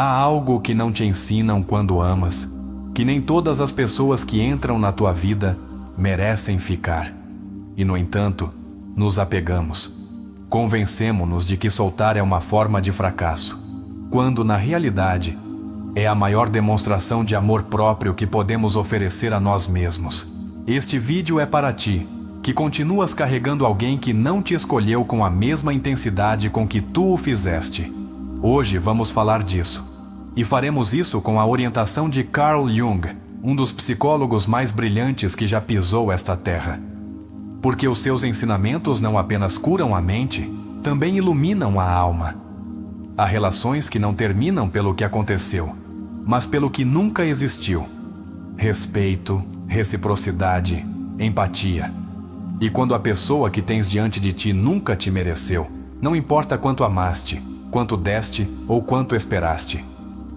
Há algo que não te ensinam quando amas, que nem todas as pessoas que entram na tua vida merecem ficar. E, no entanto, nos apegamos. Convencemo-nos de que soltar é uma forma de fracasso, quando, na realidade, é a maior demonstração de amor próprio que podemos oferecer a nós mesmos. Este vídeo é para ti, que continuas carregando alguém que não te escolheu com a mesma intensidade com que tu o fizeste. Hoje vamos falar disso. E faremos isso com a orientação de Carl Jung, um dos psicólogos mais brilhantes que já pisou esta terra. Porque os seus ensinamentos não apenas curam a mente, também iluminam a alma. Há relações que não terminam pelo que aconteceu, mas pelo que nunca existiu. Respeito, reciprocidade, empatia. E quando a pessoa que tens diante de ti nunca te mereceu, não importa quanto amaste, quanto deste ou quanto esperaste.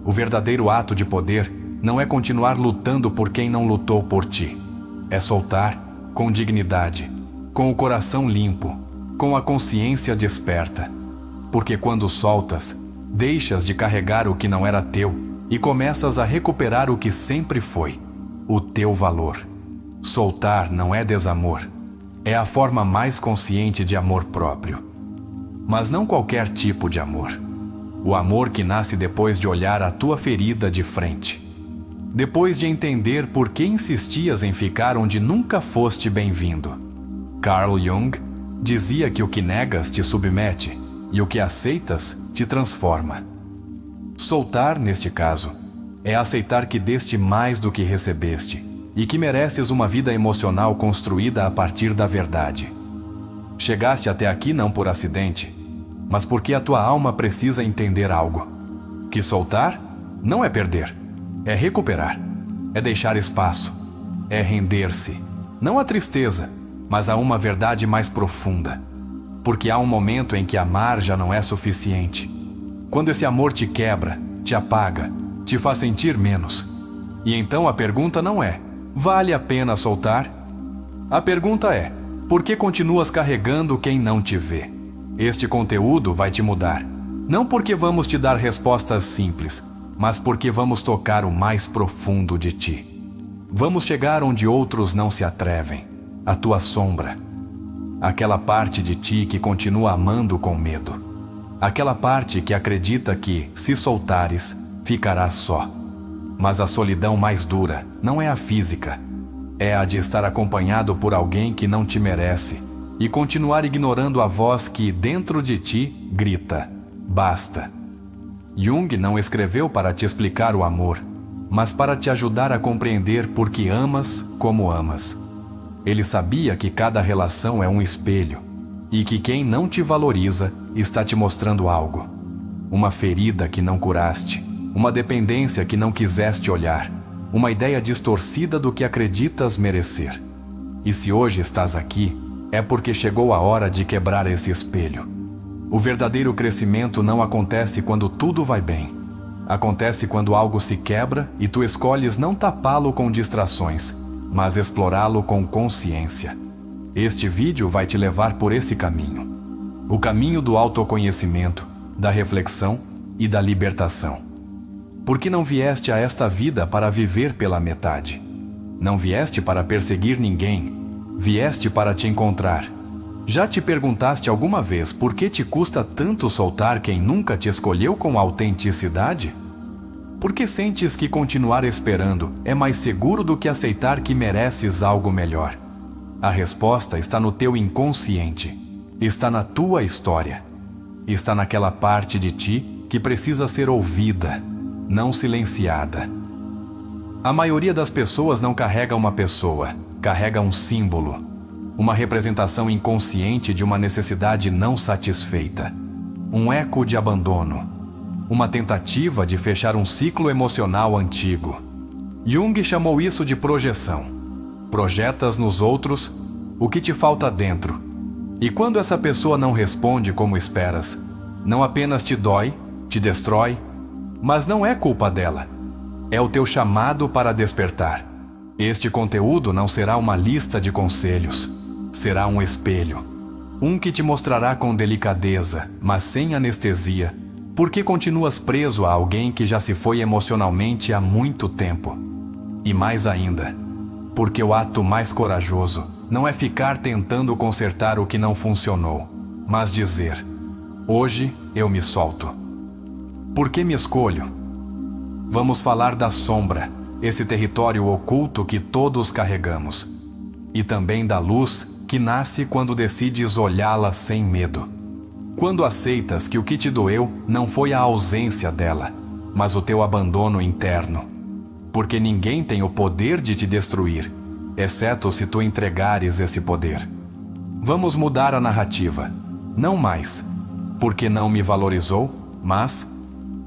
O verdadeiro ato de poder não é continuar lutando por quem não lutou por ti. É soltar com dignidade, com o coração limpo, com a consciência desperta. Porque quando soltas, deixas de carregar o que não era teu e começas a recuperar o que sempre foi, o teu valor. Soltar não é desamor, é a forma mais consciente de amor próprio. Mas não qualquer tipo de amor. O amor que nasce depois de olhar a tua ferida de frente. Depois de entender por que insistias em ficar onde nunca foste bem-vindo. Carl Jung dizia que o que negas te submete e o que aceitas te transforma. Soltar, neste caso, é aceitar que deste mais do que recebeste e que mereces uma vida emocional construída a partir da verdade. Chegaste até aqui não por acidente, mas porque a tua alma precisa entender algo. Que soltar não é perder, é recuperar, é deixar espaço, é render-se, não à tristeza, mas a uma verdade mais profunda. Porque há um momento em que amar já não é suficiente. Quando esse amor te quebra, te apaga, te faz sentir menos. E então a pergunta não é: vale a pena soltar? A pergunta é: por que continuas carregando quem não te vê? Este conteúdo vai te mudar. Não porque vamos te dar respostas simples, mas porque vamos tocar o mais profundo de ti. Vamos chegar onde outros não se atrevem. A tua sombra. Aquela parte de ti que continua amando com medo. Aquela parte que acredita que, se soltares, ficarás só. Mas a solidão mais dura não é a física. É a de estar acompanhado por alguém que não te merece e continuar ignorando a voz que, dentro de ti, grita: basta. Jung não escreveu para te explicar o amor, mas para te ajudar a compreender por que amas como amas. Ele sabia que cada relação é um espelho e que quem não te valoriza está te mostrando algo. Uma ferida que não curaste, uma dependência que não quiseste olhar, uma ideia distorcida do que acreditas merecer. E se hoje estás aqui, é porque chegou a hora de quebrar esse espelho. O verdadeiro crescimento não acontece quando tudo vai bem. Acontece quando algo se quebra e tu escolhes não tapá-lo com distrações, mas explorá-lo com consciência. Este vídeo vai te levar por esse caminho. O caminho do autoconhecimento, da reflexão e da libertação. Porque não vieste a esta vida para viver pela metade. Não vieste para perseguir ninguém. Vieste para te encontrar. Já te perguntaste alguma vez por que te custa tanto soltar quem nunca te escolheu com autenticidade? Por que sentes que continuar esperando é mais seguro do que aceitar que mereces algo melhor? A resposta está no teu inconsciente. Está na tua história. Está naquela parte de ti que precisa ser ouvida, não silenciada. A maioria das pessoas não carrega uma pessoa, carrega um símbolo, uma representação inconsciente de uma necessidade não satisfeita, um eco de abandono, uma tentativa de fechar um ciclo emocional antigo. Jung chamou isso de projeção. Projetas nos outros o que te falta dentro. E quando essa pessoa não responde como esperas, não apenas te dói, te destrói, mas não é culpa dela. É o teu chamado para despertar. Este conteúdo não será uma lista de conselhos. Será um espelho. Um que te mostrará com delicadeza, mas sem anestesia, Por que continuas preso a alguém que já se foi emocionalmente há muito tempo? E mais ainda, porque o ato mais corajoso não é ficar tentando consertar o que não funcionou, mas dizer: hoje eu me solto. Por que me escolho? Vamos falar da sombra, esse território oculto que todos carregamos, e também da luz que nasce quando decides olhá-la sem medo. Quando aceitas que o que te doeu não foi a ausência dela, mas o teu abandono interno. Porque ninguém tem o poder de te destruir, exceto se tu entregares esse poder. Vamos mudar a narrativa. Não mais porque não me valorizou, mas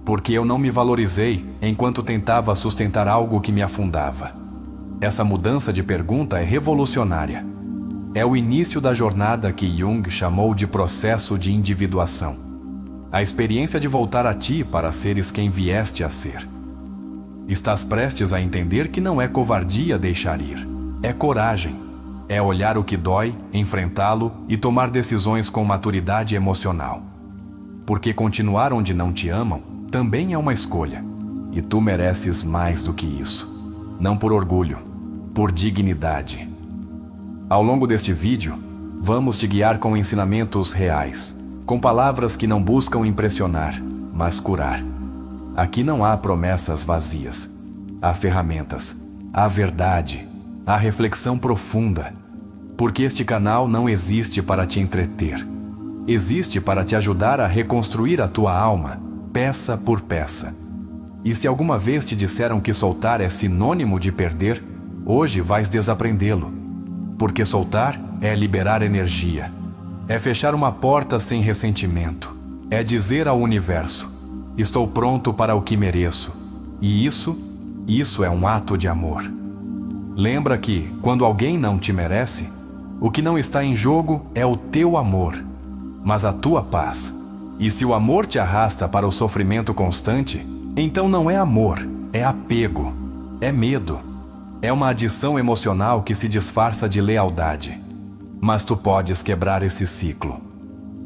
porque eu não me valorizei enquanto tentava sustentar algo que me afundava. Essa mudança de pergunta é revolucionária. É o início da jornada que Jung chamou de processo de individuação. A experiência de voltar a ti para seres quem vieste a ser. Estás prestes a entender que não é covardia deixar ir. É coragem. É olhar o que dói, enfrentá-lo e tomar decisões com maturidade emocional. Porque continuar onde não te amam também é uma escolha. E tu mereces mais do que isso. Não por orgulho, por dignidade. Ao longo deste vídeo, vamos te guiar com ensinamentos reais, com palavras que não buscam impressionar, mas curar. Aqui não há promessas vazias. Há ferramentas, há verdade, há reflexão profunda. Porque este canal não existe para te entreter. Existe para te ajudar a reconstruir a tua alma, peça por peça. E se alguma vez te disseram que soltar é sinônimo de perder, hoje vais desaprendê-lo. Porque soltar é liberar energia. É fechar uma porta sem ressentimento. É dizer ao universo: estou pronto para o que mereço. E isso é um ato de amor. Lembra que, quando alguém não te merece, o que não está em jogo é o teu amor, mas a tua paz. E se o amor te arrasta para o sofrimento constante, então não é amor, é apego, é medo. É uma adição emocional que se disfarça de lealdade. Mas tu podes quebrar esse ciclo.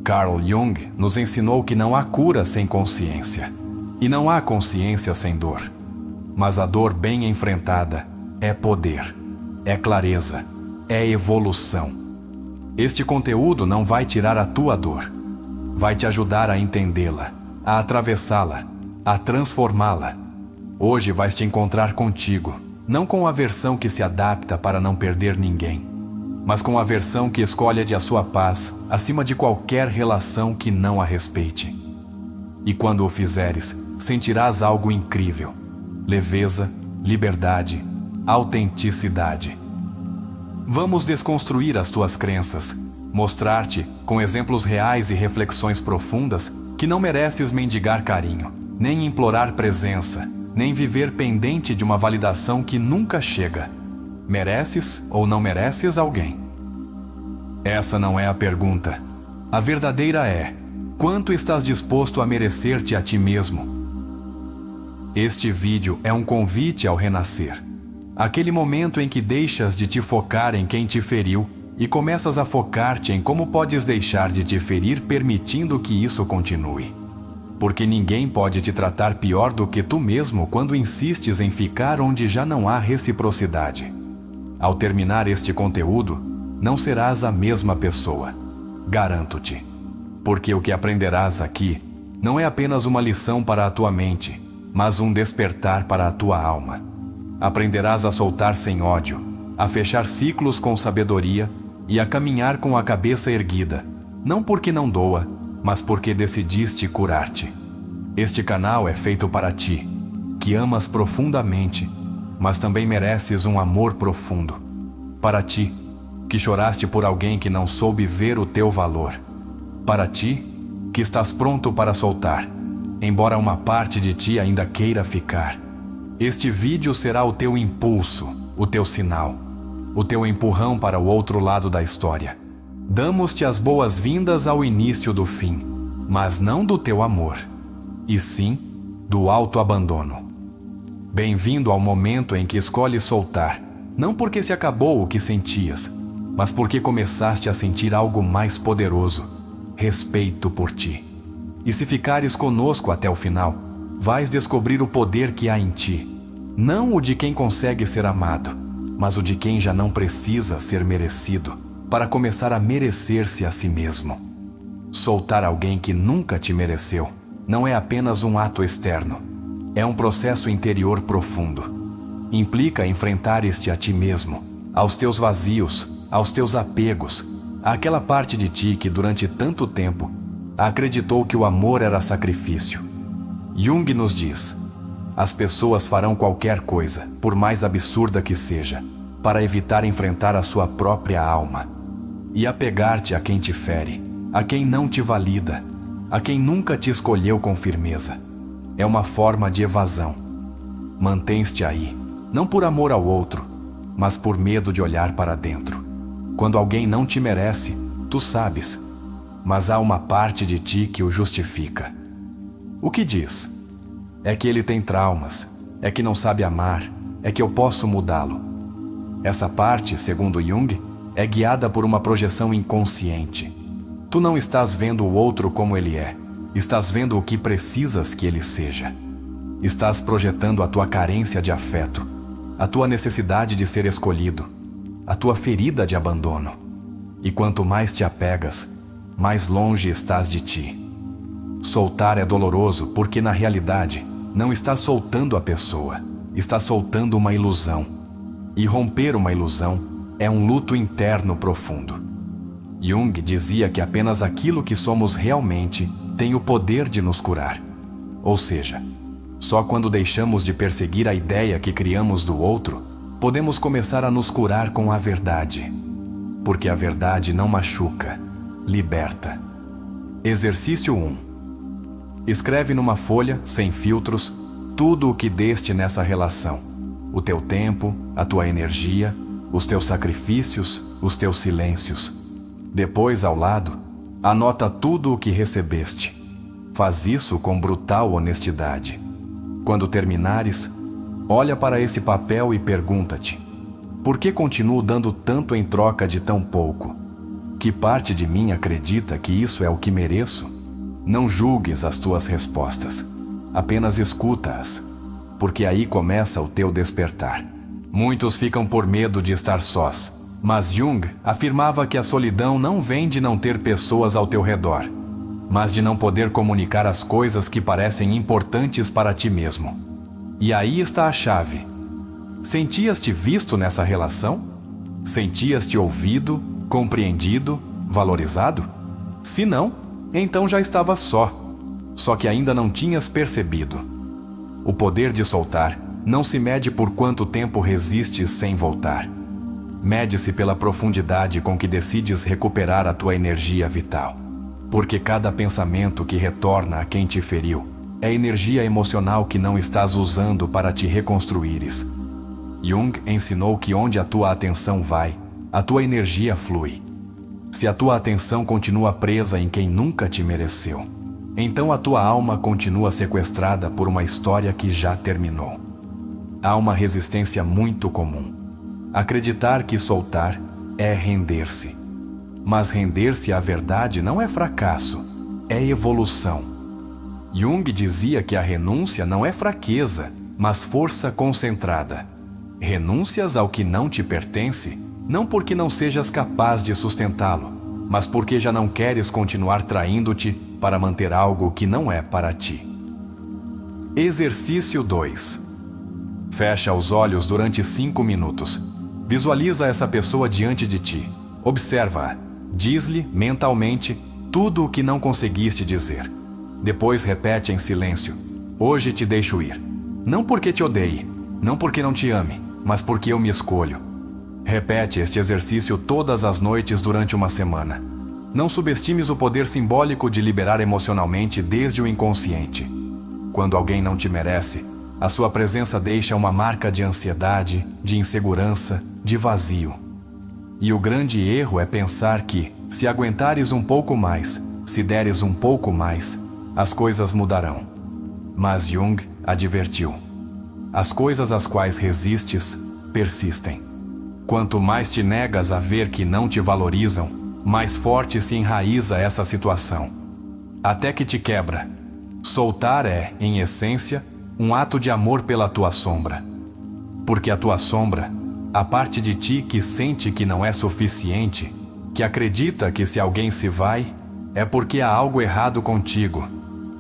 Carl Jung nos ensinou que não há cura sem consciência. E não há consciência sem dor. Mas a dor bem enfrentada é poder, é clareza, é evolução. Este conteúdo não vai tirar a tua dor. Vai te ajudar a entendê-la, a atravessá-la, a transformá-la. Hoje vais te encontrar contigo. Não com a versão que se adapta para não perder ninguém, mas com a versão que escolhe a sua paz acima de qualquer relação que não a respeite. E quando o fizeres, sentirás algo incrível: leveza, liberdade, autenticidade. Vamos desconstruir as tuas crenças, mostrar-te, com exemplos reais e reflexões profundas, que não mereces mendigar carinho, nem implorar presença, nem viver pendente de uma validação que nunca chega. Mereces ou não mereces alguém? Essa não é a pergunta. A verdadeira é: quanto estás disposto a merecer-te a ti mesmo? Este vídeo é um convite ao renascer. Aquele momento em que deixas de te focar em quem te feriu e começas a focar-te em como podes deixar de te ferir permitindo que isso continue. Porque ninguém pode te tratar pior do que tu mesmo quando insistes em ficar onde já não há reciprocidade. Ao terminar este conteúdo, não serás a mesma pessoa. Garanto-te. Porque o que aprenderás aqui não é apenas uma lição para a tua mente, mas um despertar para a tua alma. Aprenderás a soltar sem ódio, a fechar ciclos com sabedoria e a caminhar com a cabeça erguida, não porque não doa, mas porque decidiste curar-te. Este canal é feito para ti, que amas profundamente, mas também mereces um amor profundo. Para ti, que choraste por alguém que não soube ver o teu valor. Para ti, que estás pronto para soltar, embora uma parte de ti ainda queira ficar. Este vídeo será o teu impulso, o teu sinal, o teu empurrão para o outro lado da história. Damos-te as boas-vindas ao início do fim, mas não do teu amor, e sim do autoabandono. Bem-vindo ao momento em que escolhes soltar, não porque se acabou o que sentias, mas porque começaste a sentir algo mais poderoso: respeito por ti. E se ficares conosco até o final, vais descobrir o poder que há em ti, não o de quem consegue ser amado, mas o de quem já não precisa ser merecido, para começar a merecer-se a si mesmo. Soltar alguém que nunca te mereceu não é apenas um ato externo, é um processo interior profundo. Implica enfrentares-te a ti mesmo, aos teus vazios, aos teus apegos, àquela parte de ti que durante tanto tempo acreditou que o amor era sacrifício. Jung nos diz: as pessoas farão qualquer coisa, por mais absurda que seja, para evitar enfrentar a sua própria alma e apegar-te a quem te fere, a quem não te valida, a quem nunca te escolheu com firmeza. É uma forma de evasão. Mantens-te aí, não por amor ao outro, mas por medo de olhar para dentro. Quando alguém não te merece, tu sabes, mas há uma parte de ti que o justifica. O que diz? É que ele tem traumas, é que não sabe amar, é que eu posso mudá-lo. Essa parte, segundo Jung, é guiada por uma projeção inconsciente. Tu não estás vendo o outro como ele é, estás vendo o que precisas que ele seja. Estás projetando a tua carência de afeto, a tua necessidade de ser escolhido, a tua ferida de abandono. E quanto mais te apegas, mais longe estás de ti. Soltar é doloroso porque, na realidade, não estás soltando a pessoa, estás soltando uma ilusão. E romper uma ilusão é um luto interno profundo. Jung dizia que apenas aquilo que somos realmente tem o poder de nos curar. Ou seja, só quando deixamos de perseguir a ideia que criamos do outro, podemos começar a nos curar com a verdade. Porque a verdade não machuca, liberta. Exercício 1. Escreve numa folha, sem filtros, tudo o que deste nessa relação. O teu tempo, a tua energia, os teus sacrifícios, os teus silêncios. Depois, ao lado, anota tudo o que recebeste. Faz isso com brutal honestidade. Quando terminares, olha para esse papel e pergunta-te: por que continuo dando tanto em troca de tão pouco? Que parte de mim acredita que isso é o que mereço? Não julgues as tuas respostas, apenas escuta-as, porque aí começa o teu despertar. Muitos ficam por medo de estar sós, mas Jung afirmava que a solidão não vem de não ter pessoas ao teu redor, mas de não poder comunicar as coisas que parecem importantes para ti mesmo. E aí está a chave. Sentias-te visto nessa relação? Sentias-te ouvido, compreendido, valorizado? Se não, então já estava só que ainda não tinhas percebido. O poder de soltar não se mede por quanto tempo resistes sem voltar. Mede-se pela profundidade com que decides recuperar a tua energia vital. Porque cada pensamento que retorna a quem te feriu é energia emocional que não estás usando para te reconstruires. Jung ensinou que onde a tua atenção vai, a tua energia flui. Se a tua atenção continua presa em quem nunca te mereceu, então a tua alma continua sequestrada por uma história que já terminou. Há uma resistência muito comum. Acreditar que soltar é render-se. Mas render-se à verdade não é fracasso, é evolução. Jung dizia que a renúncia não é fraqueza, mas força concentrada. Renúncias ao que não te pertence, não porque não sejas capaz de sustentá-lo, mas porque já não queres continuar traindo-te para manter algo que não é para ti. Exercício 2. Fecha os olhos durante 5 minutos. Visualiza essa pessoa diante de ti. Observa-a. Diz-lhe mentalmente tudo o que não conseguiste dizer. Depois repete em silêncio: hoje te deixo ir. Não porque te odeie, não porque não te ame, mas porque eu me escolho. Repete este exercício todas as noites durante uma semana. Não subestimes o poder simbólico de liberar emocionalmente desde o inconsciente. Quando alguém não te merece, a sua presença deixa uma marca de ansiedade, de insegurança, de vazio. E o grande erro é pensar que, se aguentares um pouco mais, se deres um pouco mais, as coisas mudarão. Mas Jung advertiu: as coisas às quais resistes persistem. Quanto mais te negas a ver que não te valorizam, mais forte se enraiza essa situação. até que te quebra. Soltar é, em essência, um ato de amor pela tua sombra. Porque a tua sombra, a parte de ti que sente que não é suficiente, que acredita que se alguém se vai, é porque há algo errado contigo.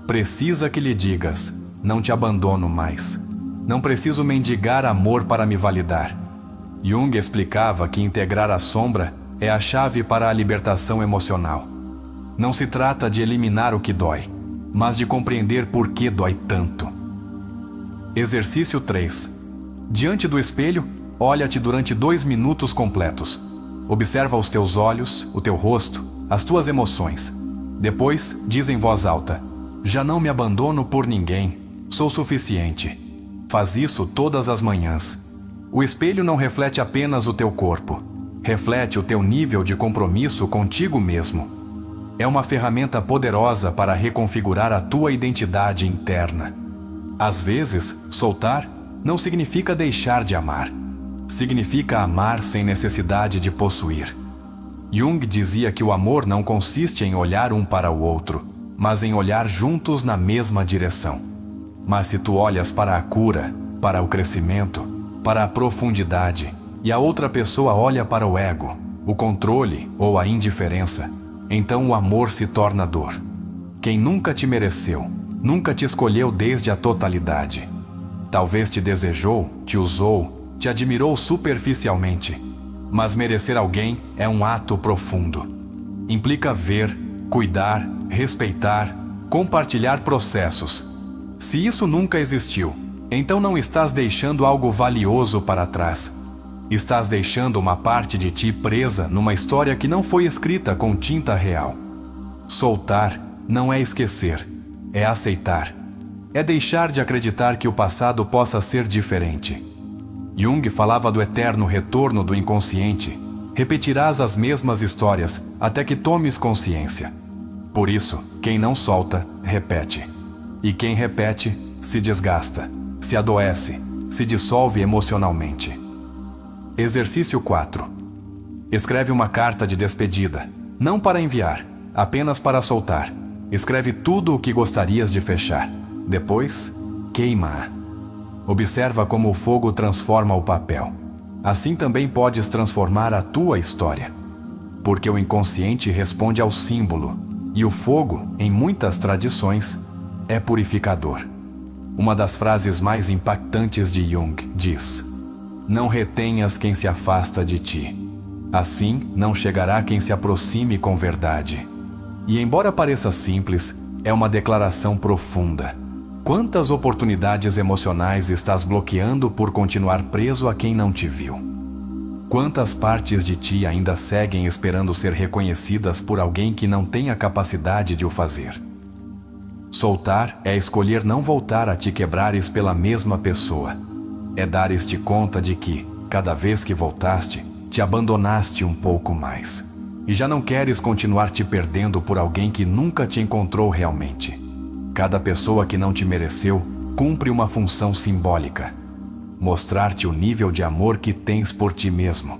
Precisa que lhe digas: não te abandono mais. Não preciso mendigar amor para me validar. Jung explicava que integrar a sombra é a chave para a libertação emocional. Não se trata de eliminar o que dói, mas de compreender por que dói tanto. Exercício 3. Diante do espelho, olha-te durante 2 minutos completos. Observa os teus olhos, o teu rosto, as tuas emoções. Depois, diz em voz alta: já não me abandono por ninguém, sou suficiente. Faz isso todas as manhãs. O espelho não reflete apenas o teu corpo, reflete o teu nível de compromisso contigo mesmo. É uma ferramenta poderosa para reconfigurar a tua identidade interna. Às vezes, soltar não significa deixar de amar. Significa amar sem necessidade de possuir. Jung dizia que o amor não consiste em olhar um para o outro, mas em olhar juntos na mesma direção. Mas se tu olhas para a cura, para o crescimento, para a profundidade, e a outra pessoa olha para o ego, o controle ou a indiferença, então o amor se torna dor. Quem nunca te mereceu, nunca te escolheu desde a totalidade. Talvez te desejou, te usou, te admirou superficialmente. Mas merecer alguém é um ato profundo. Implica ver, cuidar, respeitar, compartilhar processos. Se isso nunca existiu, então não estás deixando algo valioso para trás. Estás deixando uma parte de ti presa numa história que não foi escrita com tinta real. Soltar não é esquecer, é aceitar. É deixar de acreditar que o passado possa ser diferente. Jung falava do eterno retorno do inconsciente. Repetirás as mesmas histórias até que tomes consciência. Por isso, quem não solta, repete. E quem repete, se desgasta, se adoece, se dissolve emocionalmente. Exercício 4. Escreve uma carta de despedida, não para enviar, apenas para soltar. Escreve tudo o que gostarias de fechar. Depois, queima-a. Observa como o fogo transforma o papel. Assim também podes transformar a tua história. Porque o inconsciente responde ao símbolo, e o fogo, em muitas tradições, é purificador. Uma das frases mais impactantes de Jung diz: não retenhas quem se afasta de ti. Assim, não chegará quem se aproxime com verdade. E embora pareça simples, é uma declaração profunda. Quantas oportunidades emocionais estás bloqueando por continuar preso a quem não te viu? Quantas partes de ti ainda seguem esperando ser reconhecidas por alguém que não tem a capacidade de o fazer? Soltar é escolher não voltar a te quebrares pela mesma pessoa. É dar-te conta de que, cada vez que voltaste, te abandonaste um pouco mais. E já não queres continuar te perdendo por alguém que nunca te encontrou realmente. Cada pessoa que não te mereceu cumpre uma função simbólica: mostrar-te o nível de amor que tens por ti mesmo.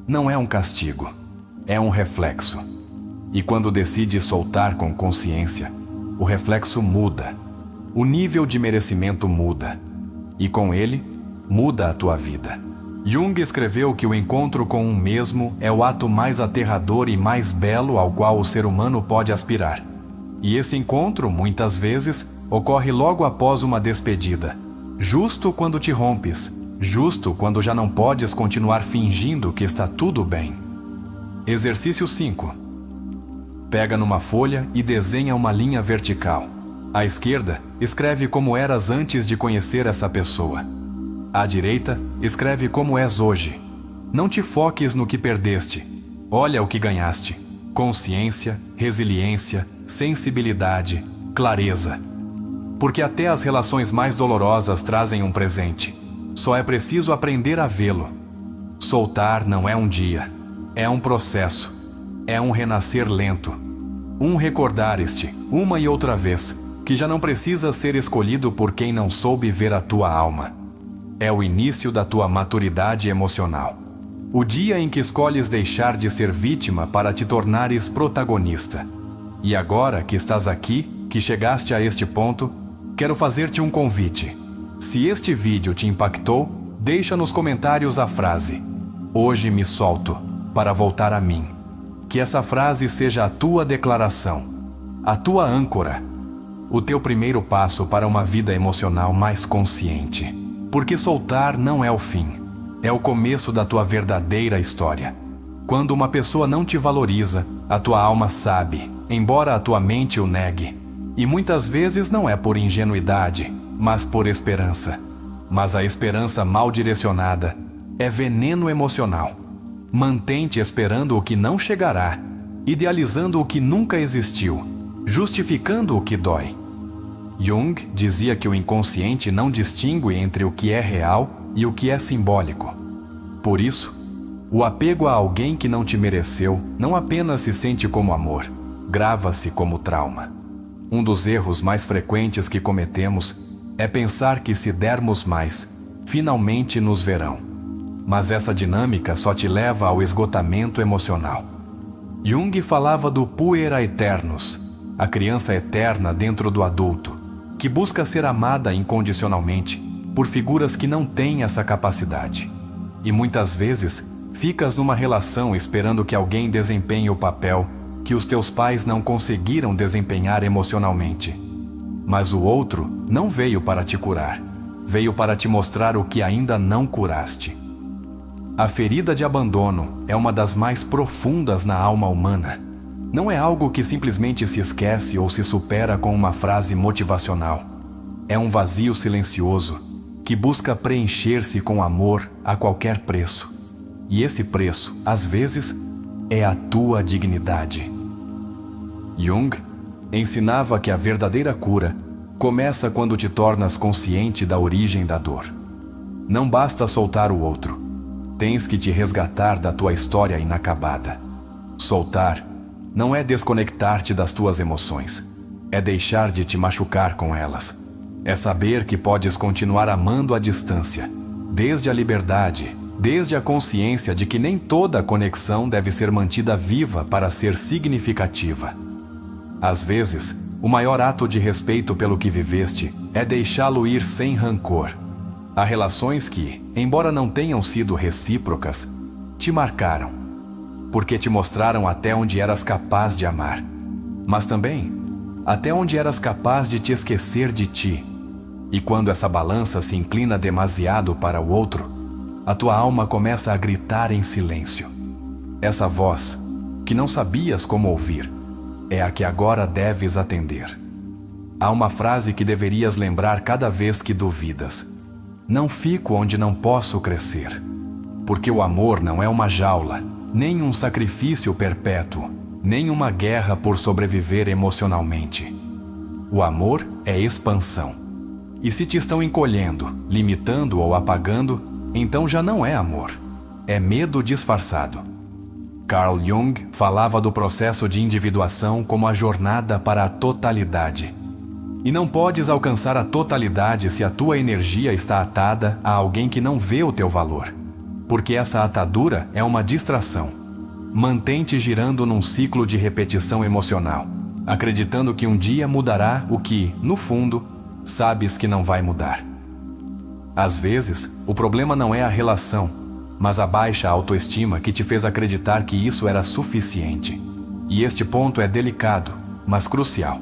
Não é um castigo, é um reflexo. E quando decides soltar com consciência, o reflexo muda. O nível de merecimento muda. E com ele, muda a tua vida. Jung escreveu que o encontro com um mesmo é o ato mais aterrador e mais belo ao qual o ser humano pode aspirar. E esse encontro, muitas vezes, ocorre logo após uma despedida. Justo quando te rompes, justo quando já não podes continuar fingindo que está tudo bem. Exercício 5. Pega numa folha e desenha uma linha vertical. À esquerda, escreve como eras antes de conhecer essa pessoa. À direita, escreve como és hoje. Não te foques no que perdeste. Olha o que ganhaste: consciência, resiliência, sensibilidade, clareza. Porque até as relações mais dolorosas trazem um presente. Só é preciso aprender a vê-lo. Soltar não é um dia, é um processo, é um renascer lento. Um recordar-te, uma e outra vez, que já não precisa ser escolhido por quem não soube ver a tua alma. É o início da tua maturidade emocional. O dia em que escolhes deixar de ser vítima para te tornares protagonista. E agora que estás aqui, que chegaste a este ponto, quero fazer-te um convite. Se este vídeo te impactou, deixa nos comentários a frase: "Hoje me solto para voltar a mim". Que essa frase seja a tua declaração, a tua âncora, o teu primeiro passo para uma vida emocional mais consciente. Porque soltar não é o fim, é o começo da tua verdadeira história. Quando uma pessoa não te valoriza, a tua alma sabe, embora a tua mente o negue. E muitas vezes não é por ingenuidade, mas por esperança. Mas a esperança mal direcionada é veneno emocional. Mantém-te esperando o que não chegará, idealizando o que nunca existiu, justificando o que dói. Jung dizia que o inconsciente não distingue entre o que é real e o que é simbólico. Por isso, o apego a alguém que não te mereceu não apenas se sente como amor, grava-se como trauma. Um dos erros mais frequentes que cometemos é pensar que se dermos mais, finalmente nos verão. Mas essa dinâmica só te leva ao esgotamento emocional. Jung falava do puer aeternus, a criança eterna dentro do adulto, que busca ser amada incondicionalmente por figuras que não têm essa capacidade. E muitas vezes, ficas numa relação esperando que alguém desempenhe o papel que os teus pais não conseguiram desempenhar emocionalmente. Mas o outro não veio para te curar, veio para te mostrar o que ainda não curaste. A ferida de abandono é uma das mais profundas na alma humana. Não é algo que simplesmente se esquece ou se supera com uma frase motivacional. É um vazio silencioso que busca preencher-se com amor a qualquer preço. E esse preço, às vezes, é a tua dignidade. Jung ensinava que a verdadeira cura começa quando te tornas consciente da origem da dor. Não basta soltar o outro. Tens que te resgatar da tua história inacabada. Soltar não é desconectar-te das tuas emoções. É deixar de te machucar com elas. É saber que podes continuar amando à distância, desde a liberdade, desde a consciência de que nem toda conexão deve ser mantida viva para ser significativa. Às vezes, o maior ato de respeito pelo que viveste é deixá-lo ir sem rancor. Há relações que, embora não tenham sido recíprocas, te marcaram, porque te mostraram até onde eras capaz de amar, mas também até onde eras capaz de te esquecer de ti. E quando essa balança se inclina demasiado para o outro, a tua alma começa a gritar em silêncio. Essa voz, que não sabias como ouvir, é a que agora deves atender. Há uma frase que deverias lembrar cada vez que duvidas: não fico onde não posso crescer. Porque o amor não é uma jaula, nem um sacrifício perpétuo, nem uma guerra por sobreviver emocionalmente. O amor é expansão. E se te estão encolhendo, limitando ou apagando, então já não é amor, é medo disfarçado. Carl Jung falava do processo de individuação como a jornada para a totalidade. E não podes alcançar a totalidade se a tua energia está atada a alguém que não vê o teu valor, porque essa atadura é uma distração. Mantém-te girando num ciclo de repetição emocional, acreditando que um dia mudará o que, no fundo, sabes que não vai mudar. Às vezes, o problema não é a relação, mas a baixa autoestima que te fez acreditar que isso era suficiente. E este ponto é delicado, mas crucial.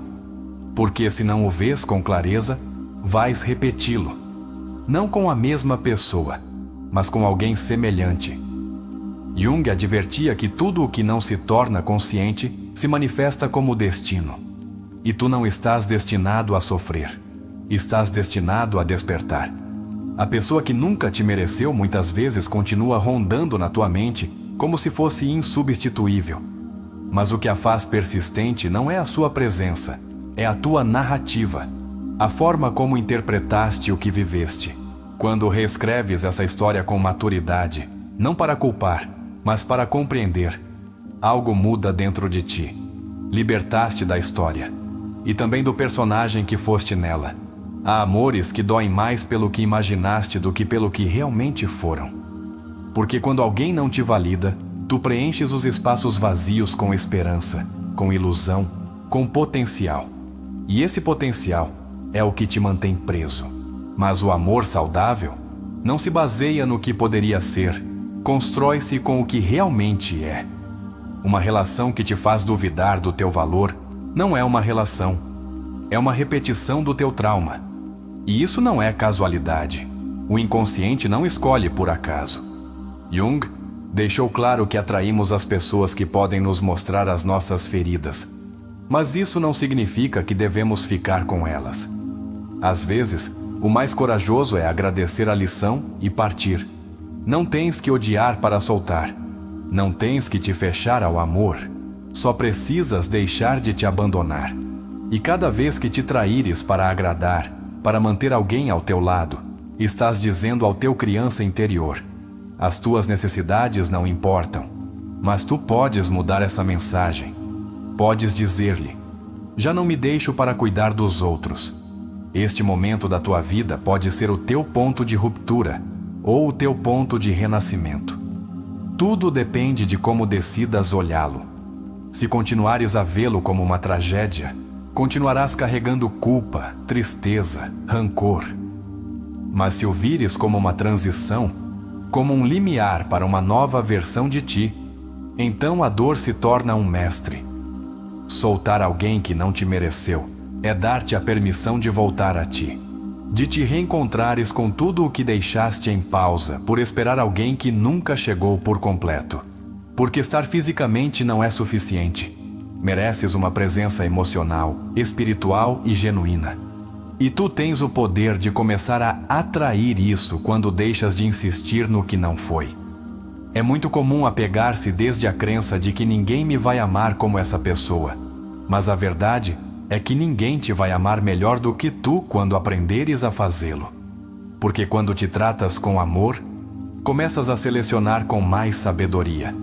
Porque se não o vês com clareza, vais repeti-lo. Não com a mesma pessoa, mas com alguém semelhante. Jung advertia que tudo o que não se torna consciente se manifesta como destino. E tu não estás destinado a sofrer. Estás destinado a despertar. A pessoa que nunca te mereceu muitas vezes continua rondando na tua mente como se fosse insubstituível. Mas o que a faz persistente não é a sua presença, é a tua narrativa, a forma como interpretaste o que viveste. Quando reescreves essa história com maturidade, não para culpar, mas para compreender, algo muda dentro de ti. Libertaste da história e também do personagem que foste nela. Há amores que doem mais pelo que imaginaste do que pelo que realmente foram. Porque quando alguém não te valida, tu preenches os espaços vazios com esperança, com ilusão, com potencial. E esse potencial é o que te mantém preso. Mas o amor saudável não se baseia no que poderia ser, constrói-se com o que realmente é. Uma relação que te faz duvidar do teu valor não é uma relação, é uma repetição do teu trauma. E isso não é casualidade. O inconsciente não escolhe por acaso. Jung deixou claro que atraímos as pessoas que podem nos mostrar as nossas feridas, mas isso não significa que devemos ficar com elas. Às vezes, o mais corajoso é agradecer a lição e partir. Não tens que odiar para soltar. Não tens que te fechar ao amor. Só precisas deixar de te abandonar. E cada vez que te traíres para agradar, para manter alguém ao teu lado, estás dizendo ao teu criança interior: as tuas necessidades não importam. Mas tu podes mudar essa mensagem. Podes dizer-lhe: já não me deixo para cuidar dos outros. Este momento da tua vida pode ser o teu ponto de ruptura ou o teu ponto de renascimento. Tudo depende de como decidas olhá-lo. Se continuares a vê-lo como uma tragédia, continuarás carregando culpa, tristeza, rancor. Mas se o vires como uma transição, como um limiar para uma nova versão de ti, então a dor se torna um mestre. Soltar alguém que não te mereceu é dar-te a permissão de voltar a ti, de te reencontrares com tudo o que deixaste em pausa por esperar alguém que nunca chegou por completo. Porque estar fisicamente não é suficiente. Mereces uma presença emocional, espiritual e genuína. E tu tens o poder de começar a atrair isso quando deixas de insistir no que não foi. É muito comum apegar-se desde a crença de que ninguém me vai amar como essa pessoa. Mas a verdade é que ninguém te vai amar melhor do que tu quando aprenderes a fazê-lo. Porque quando te tratas com amor, começas a selecionar com mais sabedoria.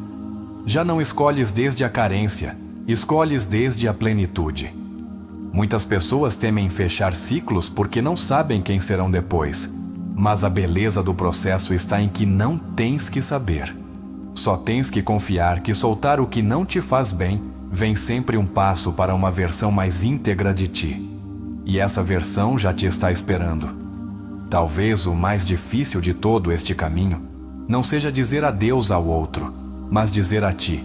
Já não escolhes desde a carência, escolhes desde a plenitude. Muitas pessoas temem fechar ciclos porque não sabem quem serão depois. Mas a beleza do processo está em que não tens que saber. Só tens que confiar que soltar o que não te faz bem vem sempre um passo para uma versão mais íntegra de ti. E essa versão já te está esperando. Talvez o mais difícil de todo este caminho não seja dizer adeus ao outro, mas dizer a ti: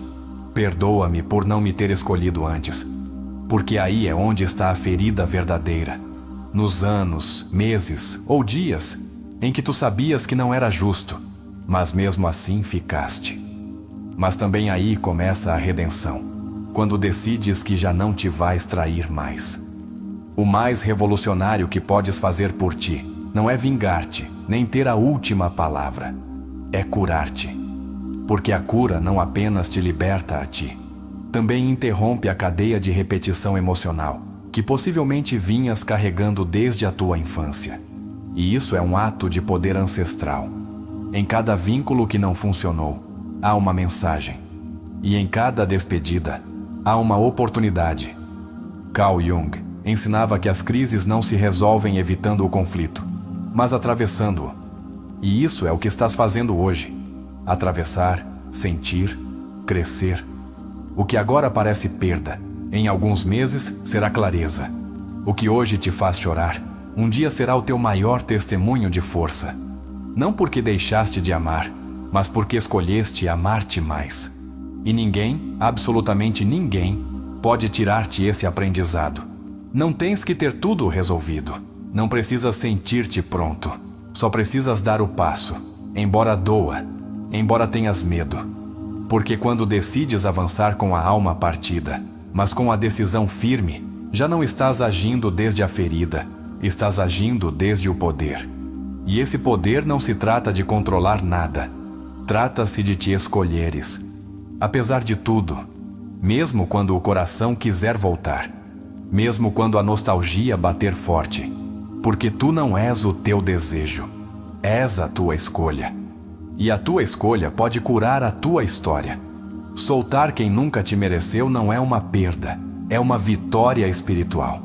perdoa-me por não me ter escolhido antes. Porque aí é onde está a ferida verdadeira. Nos anos, meses ou dias em que tu sabias que não era justo, mas mesmo assim ficaste. Mas também aí começa a redenção, quando decides que já não te vais trair mais. O mais revolucionário que podes fazer por ti não é vingar-te, nem ter a última palavra. É curar-te. Porque a cura não apenas te liberta a ti, também interrompe a cadeia de repetição emocional que possivelmente vinhas carregando desde a tua infância. E isso é um ato de poder ancestral. Em cada vínculo que não funcionou, há uma mensagem. E em cada despedida, há uma oportunidade. Carl Jung ensinava que as crises não se resolvem evitando o conflito, mas atravessando-o. E isso é o que estás fazendo hoje. Atravessar, sentir, crescer. O que agora parece perda, em alguns meses será clareza. O que hoje te faz chorar, um dia será o teu maior testemunho de força. Não porque deixaste de amar, mas porque escolheste amar-te mais. E ninguém, absolutamente ninguém, pode tirar-te esse aprendizado. Não tens que ter tudo resolvido. Não precisas sentir-te pronto. Só precisas dar o passo, embora doa, embora tenhas medo. Porque quando decides avançar com a alma partida, mas com a decisão firme, já não estás agindo desde a ferida, estás agindo desde o poder. E esse poder não se trata de controlar nada. Trata-se de te escolheres. Apesar de tudo, mesmo quando o coração quiser voltar, mesmo quando a nostalgia bater forte, porque tu não és o teu desejo, és a tua escolha. E a tua escolha pode curar a tua história. Soltar quem nunca te mereceu não é uma perda, é uma vitória espiritual.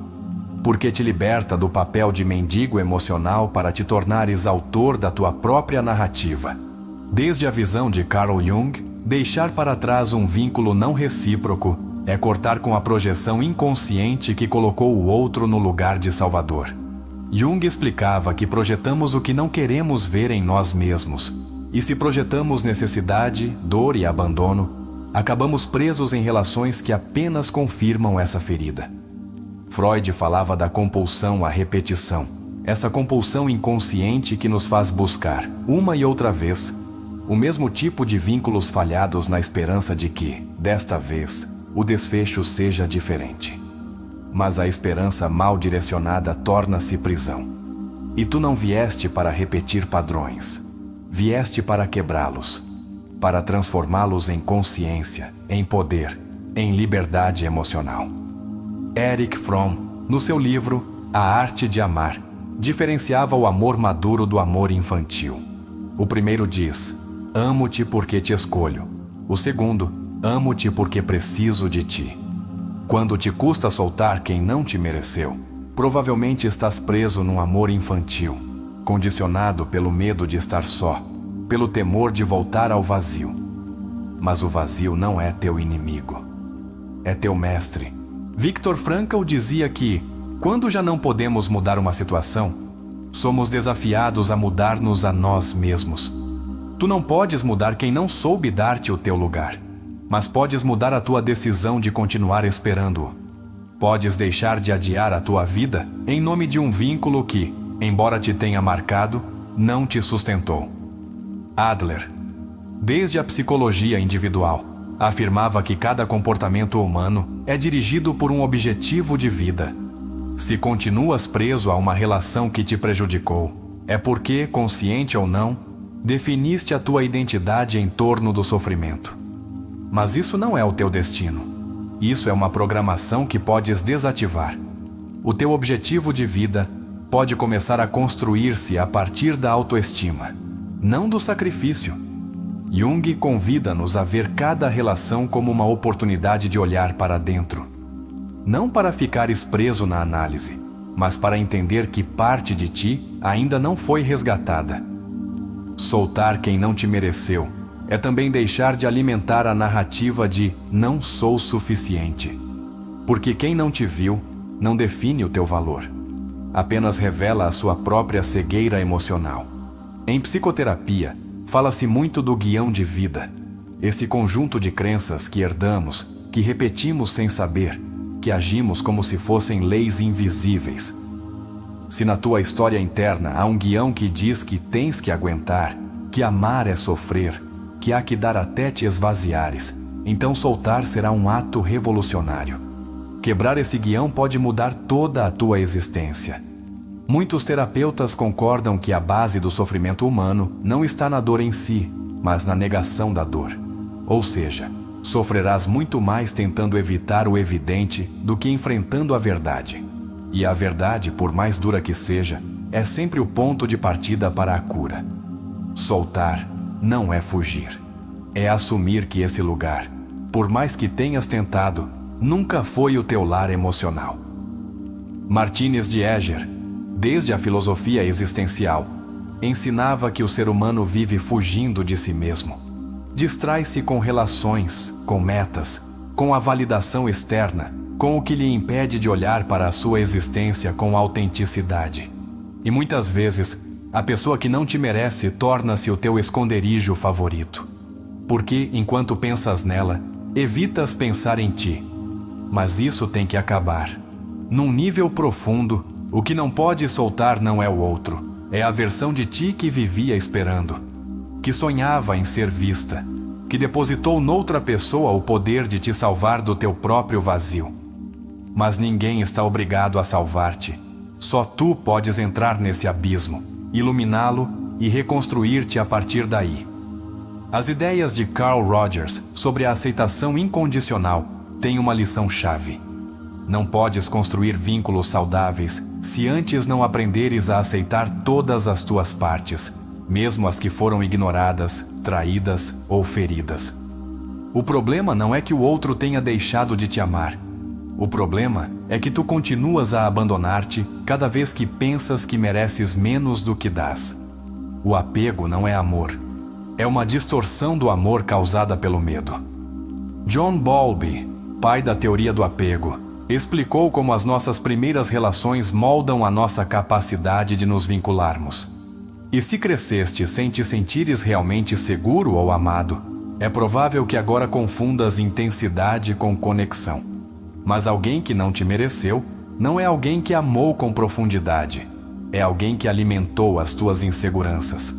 Porque te liberta do papel de mendigo emocional para te tornares autor da tua própria narrativa. Desde a visão de Carl Jung, deixar para trás um vínculo não recíproco É cortar com a projeção inconsciente que colocou o outro no lugar de salvador. Jung explicava que projetamos o que não queremos ver em nós mesmos. E se projetamos necessidade, dor e abandono, acabamos presos em relações que apenas confirmam essa ferida. Freud falava da compulsão à repetição, essa compulsão inconsciente que nos faz buscar, uma e outra vez, o mesmo tipo de vínculos falhados na esperança de que, desta vez, o desfecho seja diferente. Mas a esperança mal direcionada torna-se prisão. E tu não vieste para repetir padrões, vieste para quebrá-los, para transformá-los em consciência, em poder, em liberdade emocional. Erich Fromm, no seu livro A Arte de Amar, diferenciava o amor maduro do amor infantil. O primeiro diz: amo-te porque te escolho. O segundo: amo-te porque preciso de ti. Quando te custa soltar quem não te mereceu, provavelmente estás preso num amor infantil, condicionado pelo medo de estar só, pelo temor de voltar ao vazio. Mas o vazio não é teu inimigo, é teu mestre. Viktor Frankl dizia que, quando já não podemos mudar uma situação, somos desafiados a mudar-nos a nós mesmos. Tu não podes mudar quem não soube dar-te o teu lugar, mas podes mudar a tua decisão de continuar esperando-o. Podes deixar de adiar a tua vida em nome de um vínculo que, embora te tenha marcado, não te sustentou. Adler, desde a psicologia individual, afirmava que cada comportamento humano é dirigido por um objetivo de vida. Se continuas preso a uma relação que te prejudicou, é porque, consciente ou não, definiste a tua identidade em torno do sofrimento. Mas isso não é o teu destino. Isso é uma programação que podes desativar. O teu objetivo de vida pode começar a construir-se a partir da autoestima, não do sacrifício. Jung convida-nos a ver cada relação como uma oportunidade de olhar para dentro. Não para ficares preso na análise, mas para entender que parte de ti ainda não foi resgatada. Soltar quem não te mereceu é também deixar de alimentar a narrativa de não sou suficiente. Porque quem não te viu não define o teu valor. Apenas revela a sua própria cegueira emocional. Em psicoterapia, fala-se muito do guião de vida, esse conjunto de crenças que herdamos, que repetimos sem saber, que agimos como se fossem leis invisíveis. Se na tua história interna há um guião que diz que tens que aguentar, que amar é sofrer, que há que dar até te esvaziares, então soltar será um ato revolucionário. Quebrar esse guião pode mudar toda a tua existência. Muitos terapeutas concordam que a base do sofrimento humano não está na dor em si, mas na negação da dor. Ou seja, sofrerás muito mais tentando evitar o evidente do que enfrentando a verdade. E a verdade, por mais dura que seja, é sempre o ponto de partida para a cura. Soltar não é fugir. É assumir que esse lugar, por mais que tenhas tentado, nunca foi o teu lar emocional. Martínez de Heger, desde a filosofia existencial, ensinava que o ser humano vive fugindo de si mesmo. Distrai-se com relações, com metas, com a validação externa, com o que lhe impede de olhar para a sua existência com autenticidade. E muitas vezes, a pessoa que não te merece torna-se o teu esconderijo favorito. Porque, enquanto pensas nela, evitas pensar em ti. Mas isso tem que acabar. Num nível profundo, o que não pode soltar não é o outro, é a versão de ti que vivia esperando, que sonhava em ser vista, que depositou noutra pessoa o poder de te salvar do teu próprio vazio. Mas ninguém está obrigado a salvar-te. Só tu podes entrar nesse abismo, iluminá-lo e reconstruir-te a partir daí. As ideias de Carl Rogers sobre a aceitação incondicional têm uma lição-chave. Não podes construir vínculos saudáveis se antes não aprenderes a aceitar todas as tuas partes, mesmo as que foram ignoradas, traídas ou feridas. O problema não é que o outro tenha deixado de te amar. O problema é que tu continuas a abandonar-te cada vez que pensas que mereces menos do que dás. O apego não é amor. É uma distorção do amor causada pelo medo. John Bowlby, pai da teoria do apego, explicou como as nossas primeiras relações moldam a nossa capacidade de nos vincularmos. E se cresceste sem te sentires realmente seguro ou amado, é provável que agora confundas intensidade com conexão. Mas alguém que não te mereceu não é alguém que amou com profundidade, é alguém que alimentou as tuas inseguranças.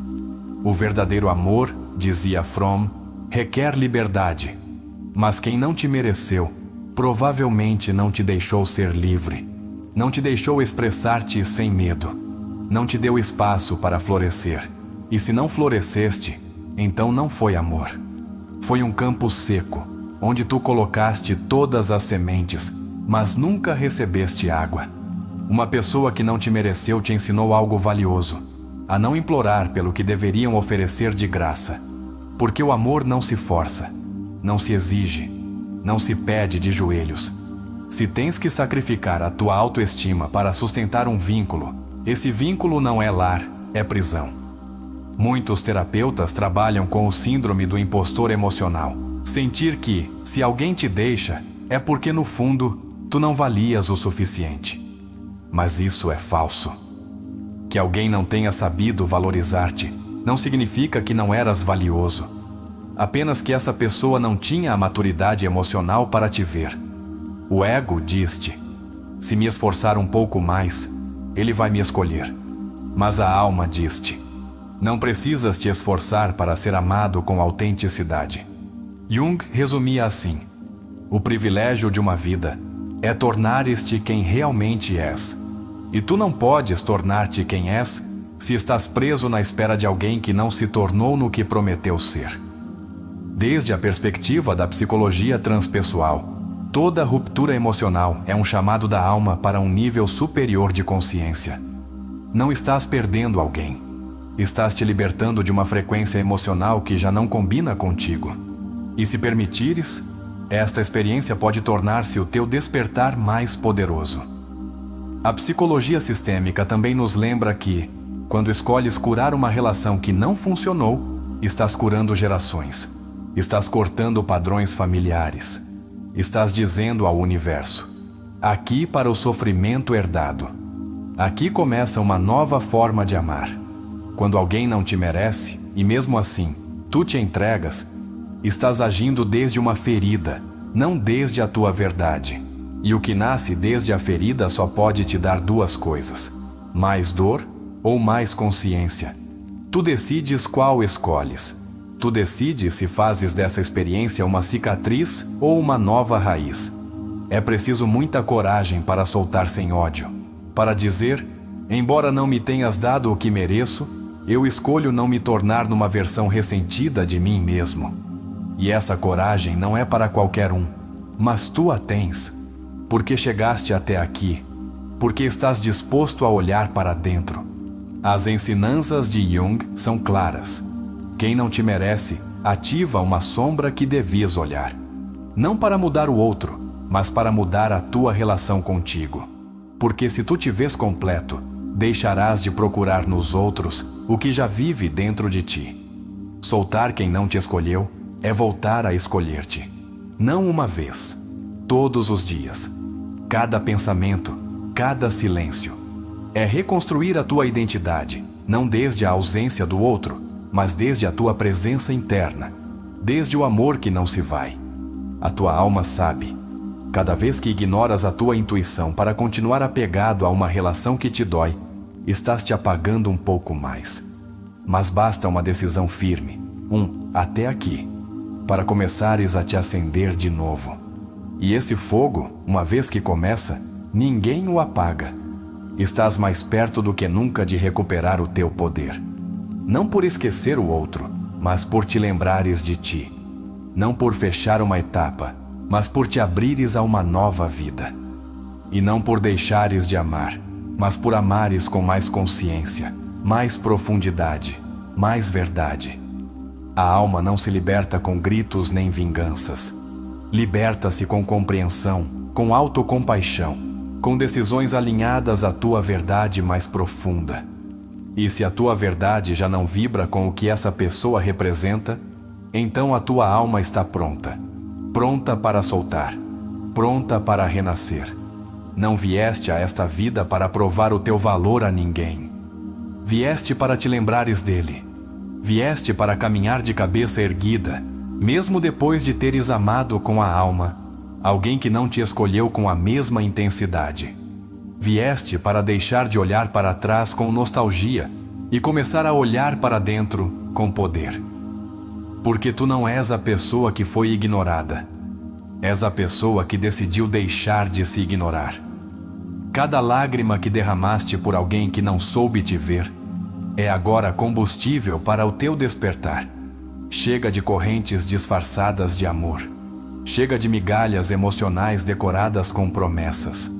O verdadeiro amor, dizia Fromm, requer liberdade, mas quem não te mereceu provavelmente não te deixou ser livre, não te deixou expressar-te sem medo, não te deu espaço para florescer, e se não floresceste, então não foi amor. Foi um campo seco, onde tu colocaste todas as sementes, mas nunca recebeste água. Uma pessoa que não te mereceu te ensinou algo valioso, a não implorar pelo que deveriam oferecer de graça, porque o amor não se força, não se exige, não se pede de joelhos. Se tens que sacrificar a tua autoestima para sustentar um vínculo, esse vínculo não é lar, é prisão. Muitos terapeutas trabalham com o síndrome do impostor emocional. Sentir que, se alguém te deixa, é porque no fundo, tu não valias o suficiente. Mas isso é falso. Que alguém não tenha sabido valorizar-te não significa que não eras valioso. Apenas que essa pessoa não tinha a maturidade emocional para te ver. O ego diz-te: se me esforçar um pouco mais, ele vai me escolher. Mas a alma diz-te: não precisas te esforçar para ser amado com autenticidade. Jung resumia assim: o privilégio de uma vida é tornares-te quem realmente és. E tu não podes tornar-te quem és se estás preso na espera de alguém que não se tornou no que prometeu ser. Desde a perspectiva da psicologia transpessoal, toda ruptura emocional é um chamado da alma para um nível superior de consciência. Não estás perdendo alguém. Estás te libertando de uma frequência emocional que já não combina contigo. E se permitires, esta experiência pode tornar-se o teu despertar mais poderoso. A psicologia sistêmica também nos lembra que, quando escolhes curar uma relação que não funcionou, estás curando gerações. Estás cortando padrões familiares. Estás dizendo ao universo: aqui para o sofrimento herdado. Aqui começa uma nova forma de amar. Quando alguém não te merece, e mesmo assim, tu te entregas, estás agindo desde uma ferida, não desde a tua verdade. E o que nasce desde a ferida só pode te dar duas coisas: mais dor ou mais consciência. Tu decides qual escolhes. Tu decides se fazes dessa experiência uma cicatriz ou uma nova raiz. É preciso muita coragem para soltar sem ódio, para dizer: embora não me tenhas dado o que mereço, eu escolho não me tornar numa versão ressentida de mim mesmo. E essa coragem não é para qualquer um, mas tu a tens, porque chegaste até aqui, porque estás disposto a olhar para dentro. As ensinanças de Jung são claras. Quem não te merece, ativa uma sombra que devias olhar. Não para mudar o outro, mas para mudar a tua relação contigo. Porque se tu te vês completo, deixarás de procurar nos outros o que já vive dentro de ti. Soltar quem não te escolheu é voltar a escolher-te. Não uma vez, todos os dias. Cada pensamento, cada silêncio. É reconstruir a tua identidade, não desde a ausência do outro, mas desde a tua presença interna, desde o amor que não se vai. A tua alma sabe. Cada vez que ignoras a tua intuição para continuar apegado a uma relação que te dói, estás te apagando um pouco mais. Mas basta uma decisão firme, até aqui, para começares a te acender de novo. E esse fogo, uma vez que começa, ninguém o apaga. Estás mais perto do que nunca de recuperar o teu poder. Não por esquecer o outro, mas por te lembrares de ti. Não por fechar uma etapa, mas por te abrires a uma nova vida. E não por deixares de amar, mas por amares com mais consciência, mais profundidade, mais verdade. A alma não se liberta com gritos nem vinganças. Liberta-se com compreensão, com autocompaixão, com decisões alinhadas à tua verdade mais profunda. E se a tua verdade já não vibra com o que essa pessoa representa, então a tua alma está pronta, pronta para soltar, pronta para renascer. Não vieste a esta vida para provar o teu valor a ninguém. Vieste para te lembrares dele. Vieste para caminhar de cabeça erguida, mesmo depois de teres amado com a alma alguém que não te escolheu com a mesma intensidade. Vieste para deixar de olhar para trás com nostalgia e começar a olhar para dentro com poder. Porque tu não és a pessoa que foi ignorada. És a pessoa que decidiu deixar de se ignorar. Cada lágrima que derramaste por alguém que não soube te ver é agora combustível para o teu despertar. Chega de correntes disfarçadas de amor. Chega de migalhas emocionais decoradas com promessas.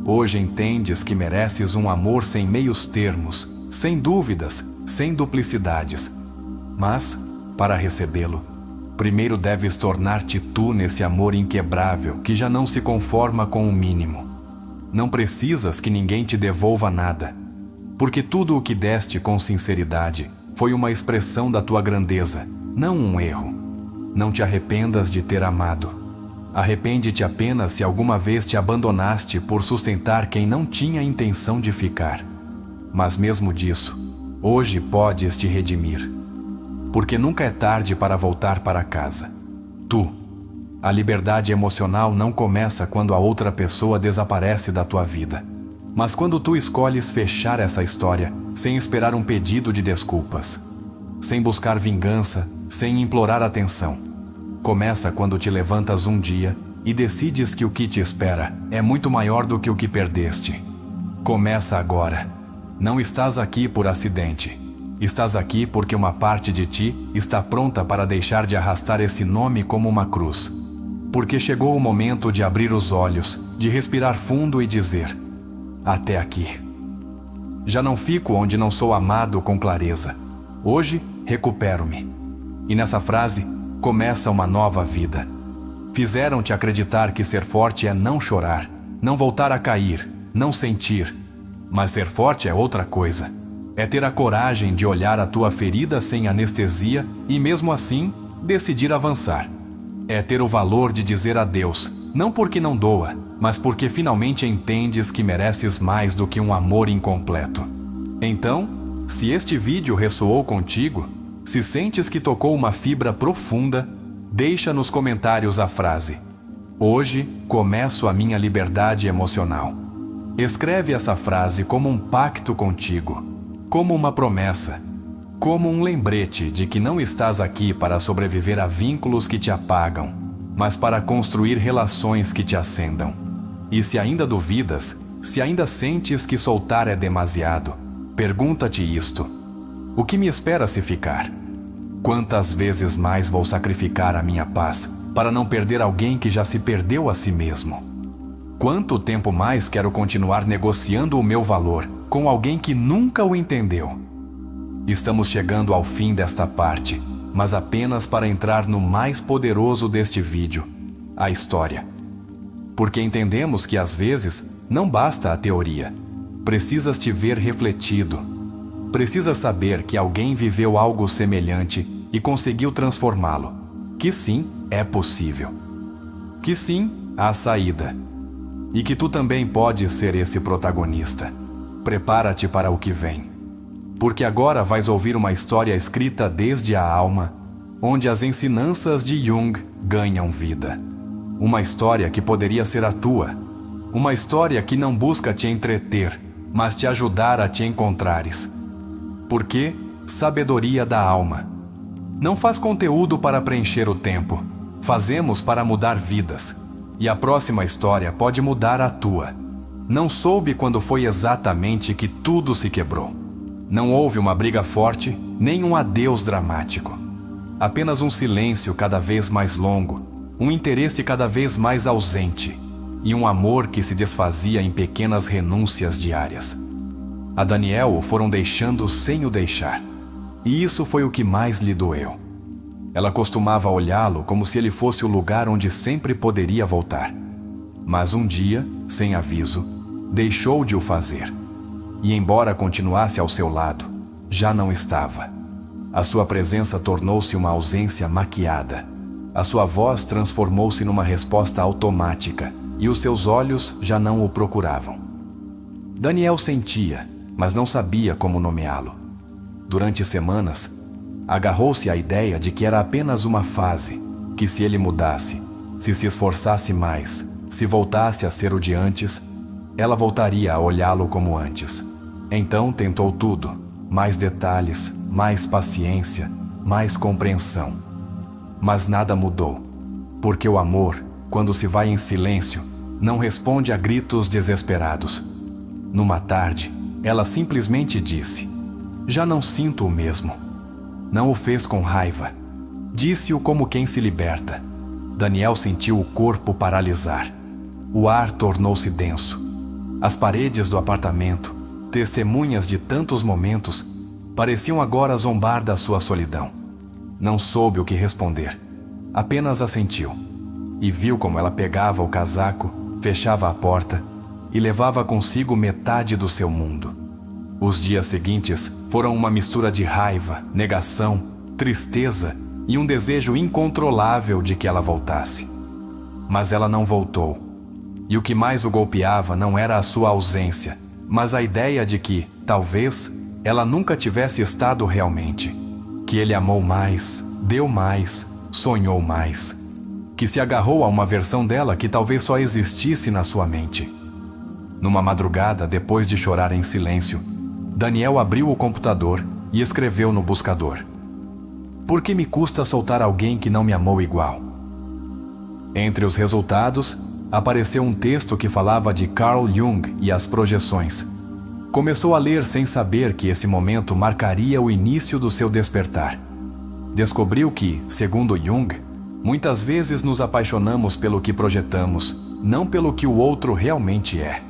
Hoje entendes que mereces um amor sem meios termos, sem dúvidas, sem duplicidades. Mas, para recebê-lo, primeiro deves tornar-te tu nesse amor inquebrável que já não se conforma com o mínimo. Não precisas que ninguém te devolva nada, porque tudo o que deste com sinceridade foi uma expressão da tua grandeza, não um erro. Não te arrependas de ter amado. Arrepende-te apenas se alguma vez te abandonaste por sustentar quem não tinha intenção de ficar. Mas mesmo disso, hoje podes te redimir. Porque nunca é tarde para voltar para casa. A liberdade emocional não começa quando a outra pessoa desaparece da tua vida, mas quando tu escolhes fechar essa história sem esperar um pedido de desculpas, sem buscar vingança, sem implorar atenção. Começa quando te levantas um dia e decides que o que te espera é muito maior do que o que perdeste. Começa agora. Não estás aqui por acidente. Estás aqui porque uma parte de ti está pronta para deixar de arrastar esse nome como uma cruz. Porque chegou o momento de abrir os olhos, de respirar fundo e dizer: até aqui. Já não fico onde não sou amado com clareza. Hoje, recupero-me. E nessa frase, começa uma nova vida. Fizeram-te acreditar que ser forte é não chorar, não voltar a cair, não sentir. Mas ser forte é outra coisa. É ter a coragem de olhar a tua ferida sem anestesia e, mesmo assim, decidir avançar. É ter o valor de dizer adeus, não porque não doa, mas porque finalmente entendes que mereces mais do que um amor incompleto. Então, se este vídeo ressoou contigo, se sentes que tocou uma fibra profunda, deixa nos comentários a frase: hoje começo a minha liberdade emocional. Escreve essa frase como um pacto contigo, como uma promessa, como um lembrete de que não estás aqui para sobreviver a vínculos que te apagam, mas para construir relações que te acendam. E se ainda duvidas, se ainda sentes que soltar é demasiado, pergunta-te isto: o que me espera se ficar? Quantas vezes mais vou sacrificar a minha paz para não perder alguém que já se perdeu a si mesmo? Quanto tempo mais quero continuar negociando o meu valor com alguém que nunca o entendeu? Estamos chegando ao fim desta parte, mas apenas para entrar no mais poderoso deste vídeo, a história. Porque entendemos que às vezes não basta a teoria. Precisas te ver refletido. Precisas saber que alguém viveu algo semelhante e conseguiu transformá-lo. Que sim, é possível. Que sim, há saída. E que tu também podes ser esse protagonista. Prepara-te para o que vem. Porque agora vais ouvir uma história escrita desde a alma, onde as ensinanças de Jung ganham vida. Uma história que poderia ser a tua. Uma história que não busca te entreter, mas te ajudar a te encontrares. Porque sabedoria da alma. Não faz conteúdo para preencher o tempo. Fazemos para mudar vidas. E a próxima história pode mudar a tua. Não soube quando foi exatamente que tudo se quebrou. Não houve uma briga forte, nem um adeus dramático. Apenas um silêncio cada vez mais longo, um interesse cada vez mais ausente e um amor que se desfazia em pequenas renúncias diárias. A Daniel o foram deixando sem o deixar. E isso foi o que mais lhe doeu. Ela costumava olhá-lo como se ele fosse o lugar onde sempre poderia voltar. Mas um dia, sem aviso, deixou de o fazer. E embora continuasse ao seu lado, já não estava. A sua presença tornou-se uma ausência maquiada. A sua voz transformou-se numa resposta automática e os seus olhos já não o procuravam. Daniel sentia, mas não sabia como nomeá-lo. Durante semanas, agarrou-se à ideia de que era apenas uma fase, que se ele mudasse, se esforçasse mais, se voltasse a ser o de antes, ela voltaria a olhá-lo como antes. Então tentou tudo, mais detalhes, mais paciência, mais compreensão. Mas nada mudou, porque o amor, quando se vai em silêncio, não responde a gritos desesperados. Numa tarde, ela simplesmente disse: "Já não sinto o mesmo." Não o fez com raiva. Disse-o como quem se liberta. Daniel sentiu o corpo paralisar. O ar tornou-se denso. As paredes do apartamento, testemunhas de tantos momentos, pareciam agora zombar da sua solidão. Não soube o que responder. Apenas assentiu. E viu como ela pegava o casaco, fechava a porta e levava consigo metade do seu mundo. Os dias seguintes foram uma mistura de raiva, negação, tristeza e um desejo incontrolável de que ela voltasse. Mas ela não voltou. E o que mais o golpeava não era a sua ausência, mas a ideia de que, talvez, ela nunca tivesse estado realmente. Que ele amou mais, deu mais, sonhou mais. Que se agarrou a uma versão dela que talvez só existisse na sua mente. Numa madrugada, depois de chorar em silêncio, Daniel abriu o computador e escreveu no buscador: "Por que me custa soltar alguém que não me amou igual?" Entre os resultados, apareceu um texto que falava de Carl Jung e as projeções. Começou a ler sem saber que esse momento marcaria o início do seu despertar. Descobriu que, segundo Jung, muitas vezes nos apaixonamos pelo que projetamos, não pelo que o outro realmente é.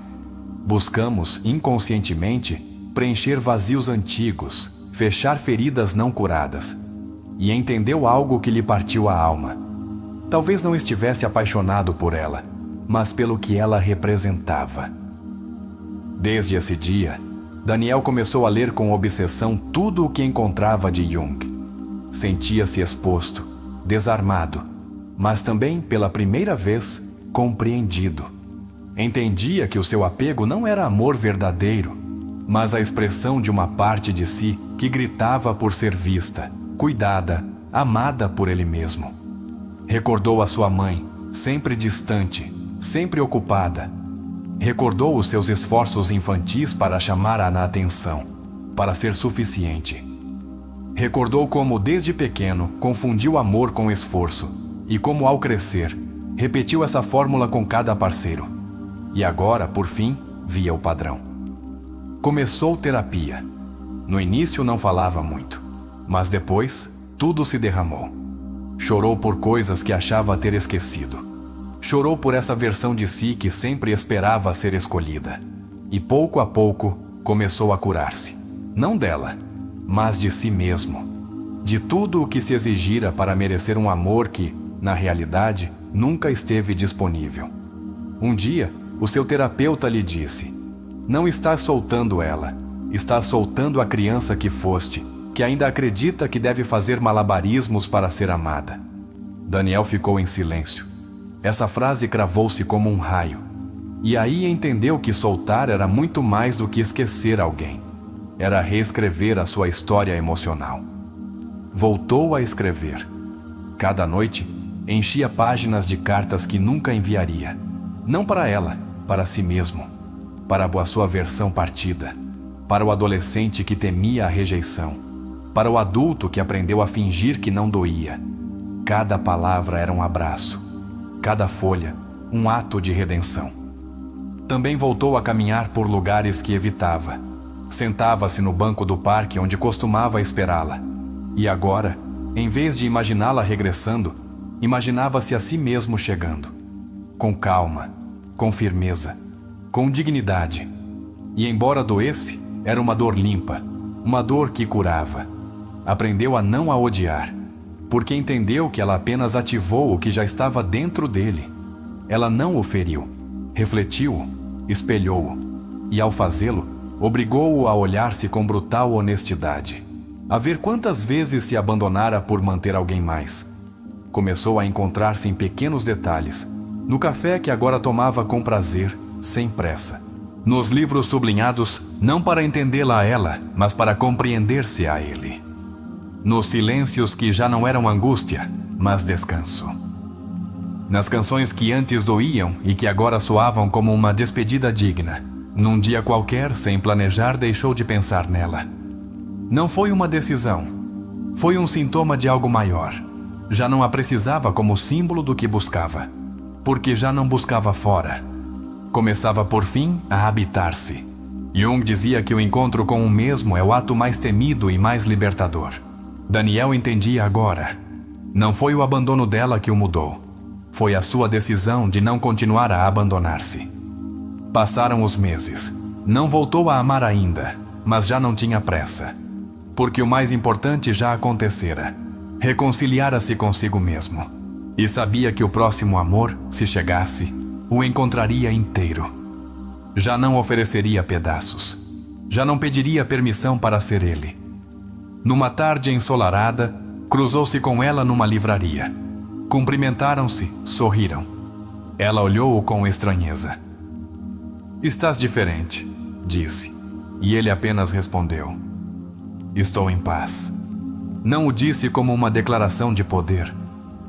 Buscamos, inconscientemente, preencher vazios antigos, fechar feridas não curadas. E entendeu algo que lhe partiu a alma. Talvez não estivesse apaixonado por ela, mas pelo que ela representava. Desde esse dia, Daniel começou a ler com obsessão tudo o que encontrava de Jung. Sentia-se exposto, desarmado, mas também, pela primeira vez, compreendido. Entendia que o seu apego não era amor verdadeiro, mas a expressão de uma parte de si que gritava por ser vista, cuidada, amada por ele mesmo. Recordou a sua mãe, sempre distante, sempre ocupada. Recordou os seus esforços infantis para chamar-a na atenção, para ser suficiente. Recordou como, desde pequeno, confundiu amor com esforço e como, ao crescer, repetiu essa fórmula com cada parceiro. E agora, por fim, via o padrão. Começou terapia. No início não falava muito, mas depois tudo se derramou. Chorou por coisas que achava ter esquecido. Chorou por essa versão de si que sempre esperava ser escolhida. E pouco a pouco começou a curar-se. Não dela, mas de si mesmo. De tudo o que se exigira para merecer um amor que, na realidade, nunca esteve disponível. Um dia, o seu terapeuta lhe disse: "Não estás soltando ela, estás soltando a criança que foste, que ainda acredita que deve fazer malabarismos para ser amada." Daniel ficou em silêncio. Essa frase cravou-se como um raio. E aí entendeu que soltar era muito mais do que esquecer alguém. Era reescrever a sua história emocional. Voltou a escrever. Cada noite, enchia páginas de cartas que nunca enviaria. Não para ela, para si mesmo. Para a sua versão partida. Para o adolescente que temia a rejeição. Para o adulto que aprendeu a fingir que não doía. Cada palavra era um abraço. Cada folha, um ato de redenção. Também voltou a caminhar por lugares que evitava. Sentava-se no banco do parque onde costumava esperá-la. E agora, em vez de imaginá-la regressando, imaginava-se a si mesmo chegando. Com calma, com firmeza, com dignidade. E embora doesse, era uma dor limpa, uma dor que curava. Aprendeu a não a odiar, porque entendeu que ela apenas ativou o que já estava dentro dele. Ela não o feriu, refletiu-o, espelhou-o, e ao fazê-lo, obrigou-o a olhar-se com brutal honestidade, a ver quantas vezes se abandonara por manter alguém mais, começou a encontrar-se em pequenos detalhes, no café que agora tomava com prazer, sem pressa, nos livros sublinhados não para entendê-la a ela, mas para compreender-se a ele, nos silêncios que já não eram angústia, mas descanso, nas canções que antes doíam e que agora soavam como uma despedida digna. Num dia qualquer, sem planejar, deixou de pensar nela. Não foi uma decisão, foi um sintoma de algo maior. Já não a precisava como símbolo do que buscava, porque já não buscava fora. Começava, por fim, a habitar-se. Jung dizia que o encontro com o mesmo é o ato mais temido e mais libertador. Daniel entendia agora. Não foi o abandono dela que o mudou. Foi a sua decisão de não continuar a abandonar-se. Passaram os meses. Não voltou a amar ainda, mas já não tinha pressa. Porque o mais importante já acontecera. Reconciliara-se consigo mesmo. E sabia que o próximo amor, se chegasse, o encontraria inteiro. Já não ofereceria pedaços. Já não pediria permissão para ser ele. Numa tarde ensolarada, cruzou-se com ela numa livraria. Cumprimentaram-se, sorriram. Ela olhou-o com estranheza. "Estás diferente", disse. E ele apenas respondeu: "Estou em paz." Não o disse como uma declaração de poder.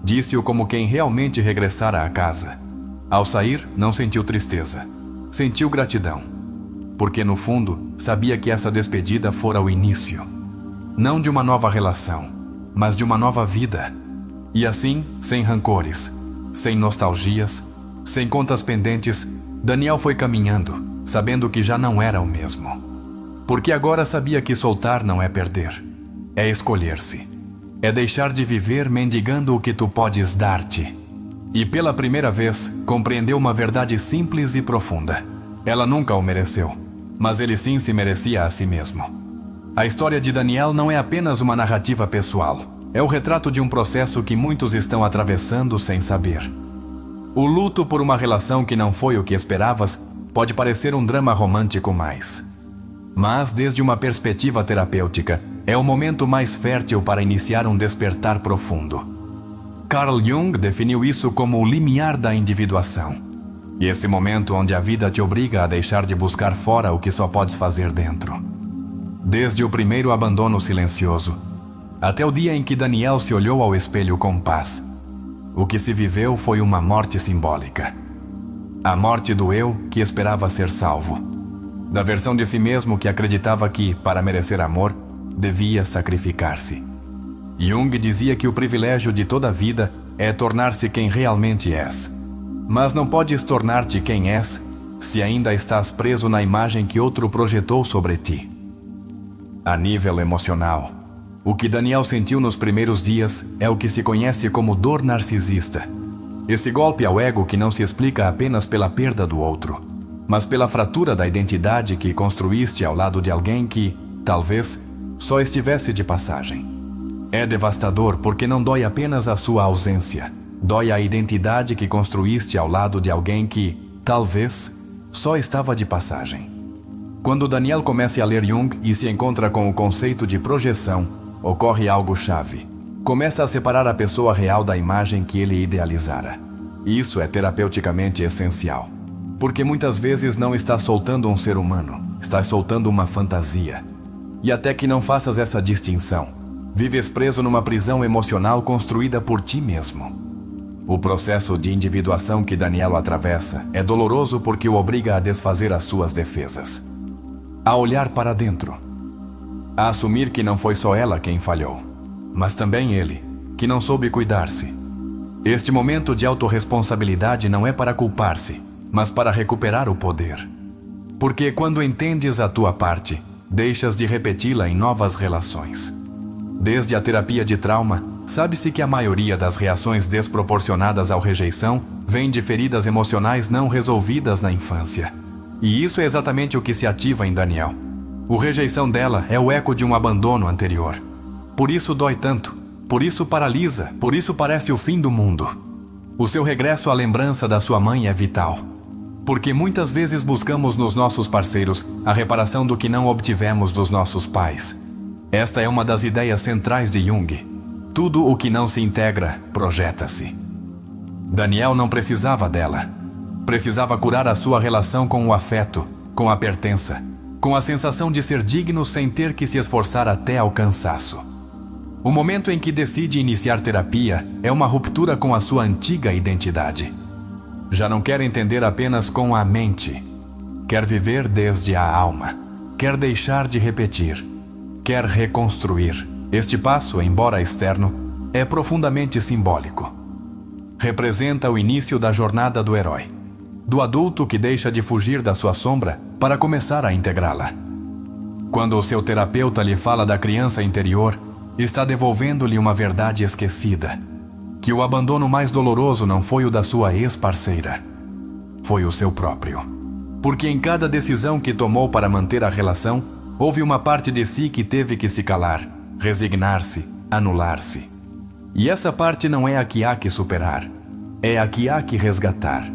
Disse-o como quem realmente regressara à casa. Ao sair, não sentiu tristeza. Sentiu gratidão. Porque, no fundo, sabia que essa despedida fora o início. Não de uma nova relação, mas de uma nova vida. E assim, sem rancores, sem nostalgias, sem contas pendentes, Daniel foi caminhando, sabendo que já não era o mesmo. Porque agora sabia que soltar não é perder. É escolher-se. É deixar de viver mendigando o que tu podes dar-te. E pela primeira vez, compreendeu uma verdade simples e profunda. Ela nunca o mereceu, mas ele sim se merecia a si mesmo. A história de Daniel não é apenas uma narrativa pessoal. É o retrato de um processo que muitos estão atravessando sem saber. O luto por uma relação que não foi o que esperavas pode parecer um drama romântico mais. Mas, desde uma perspectiva terapêutica, é o momento mais fértil para iniciar um despertar profundo. Carl Jung definiu isso como o limiar da individuação. E esse momento onde a vida te obriga a deixar de buscar fora o que só podes fazer dentro. Desde o primeiro abandono silencioso, até o dia em que Daniel se olhou ao espelho com paz, o que se viveu foi uma morte simbólica. A morte do eu que esperava ser salvo. Da versão de si mesmo que acreditava que, para merecer amor, devia sacrificar-se. Jung dizia que o privilégio de toda a vida é tornar-se quem realmente és. Mas não podes tornar-te quem és se ainda estás preso na imagem que outro projetou sobre ti. A nível emocional, o que Daniel sentiu nos primeiros dias é o que se conhece como dor narcisista. Esse golpe ao ego que não se explica apenas pela perda do outro, mas pela fratura da identidade que construíste ao lado de alguém que, talvez, só estivesse de passagem. É devastador porque não dói apenas a sua ausência, dói a identidade que construíste ao lado de alguém que, talvez, só estava de passagem. Quando Daniel começa a ler Jung e se encontra com o conceito de projeção, ocorre algo chave. Começa a separar a pessoa real da imagem que ele idealizara. Isso é terapeuticamente essencial. Porque muitas vezes não estás soltando um ser humano, estás soltando uma fantasia. E até que não faças essa distinção, vives preso numa prisão emocional construída por ti mesmo. O processo de individuação que Daniel atravessa é doloroso porque o obriga a desfazer as suas defesas. A olhar para dentro. A assumir que não foi só ela quem falhou, mas também ele, que não soube cuidar-se. Este momento de autorresponsabilidade não é para culpar-se, mas para recuperar o poder. Porque quando entendes a tua parte, deixas de repeti-la em novas relações. Desde a terapia de trauma, sabe-se que a maioria das reações desproporcionadas à rejeição vem de feridas emocionais não resolvidas na infância. E isso é exatamente o que se ativa em Daniel. A rejeição dela é o eco de um abandono anterior. Por isso dói tanto, por isso paralisa, por isso parece o fim do mundo. O seu regresso à lembrança da sua mãe é vital. Porque muitas vezes buscamos nos nossos parceiros a reparação do que não obtivemos dos nossos pais. Esta é uma das ideias centrais de Jung. Tudo o que não se integra, projeta-se. Daniel não precisava dela. Precisava curar a sua relação com o afeto, com a pertença, com a sensação de ser digno sem ter que se esforçar até ao cansaço. O momento em que decide iniciar terapia é uma ruptura com a sua antiga identidade. Já não quer entender apenas com a mente. Quer viver desde a alma. Quer deixar de repetir. Quer reconstruir. Este passo, embora externo, é profundamente simbólico. Representa o início da jornada do herói, do adulto que deixa de fugir da sua sombra para começar a integrá-la. Quando o seu terapeuta lhe fala da criança interior, está devolvendo-lhe uma verdade esquecida, que o abandono mais doloroso não foi o da sua ex-parceira, foi o seu próprio. Porque em cada decisão que tomou para manter a relação, houve uma parte de si que teve que se calar, resignar-se, anular-se. E essa parte não é a que há que superar, é a que há que resgatar.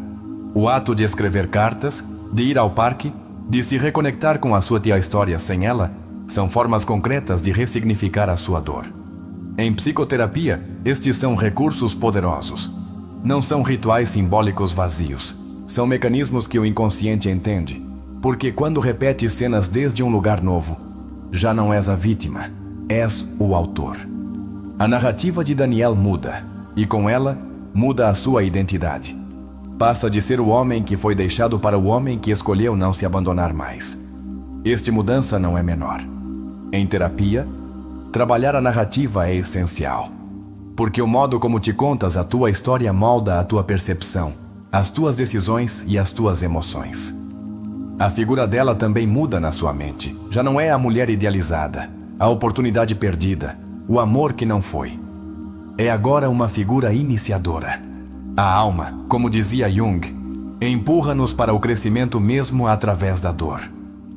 O ato de escrever cartas, de ir ao parque, de se reconectar com a sua história sem ela, são formas concretas de ressignificar a sua dor. Em psicoterapia, estes são recursos poderosos. Não são rituais simbólicos vazios. São mecanismos que o inconsciente entende, porque quando repete cenas desde um lugar novo, já não és a vítima, és o autor. A narrativa de Daniel muda, e com ela, muda a sua identidade. Passa de ser o homem que foi deixado para o homem que escolheu não se abandonar mais. Esta mudança não é menor. Em terapia, trabalhar a narrativa é essencial. Porque o modo como te contas a tua história molda a tua percepção, as tuas decisões e as tuas emoções. A figura dela também muda na sua mente. Já não é a mulher idealizada, a oportunidade perdida, o amor que não foi. É agora uma figura iniciadora. A alma, como dizia Jung, empurra-nos para o crescimento mesmo através da dor.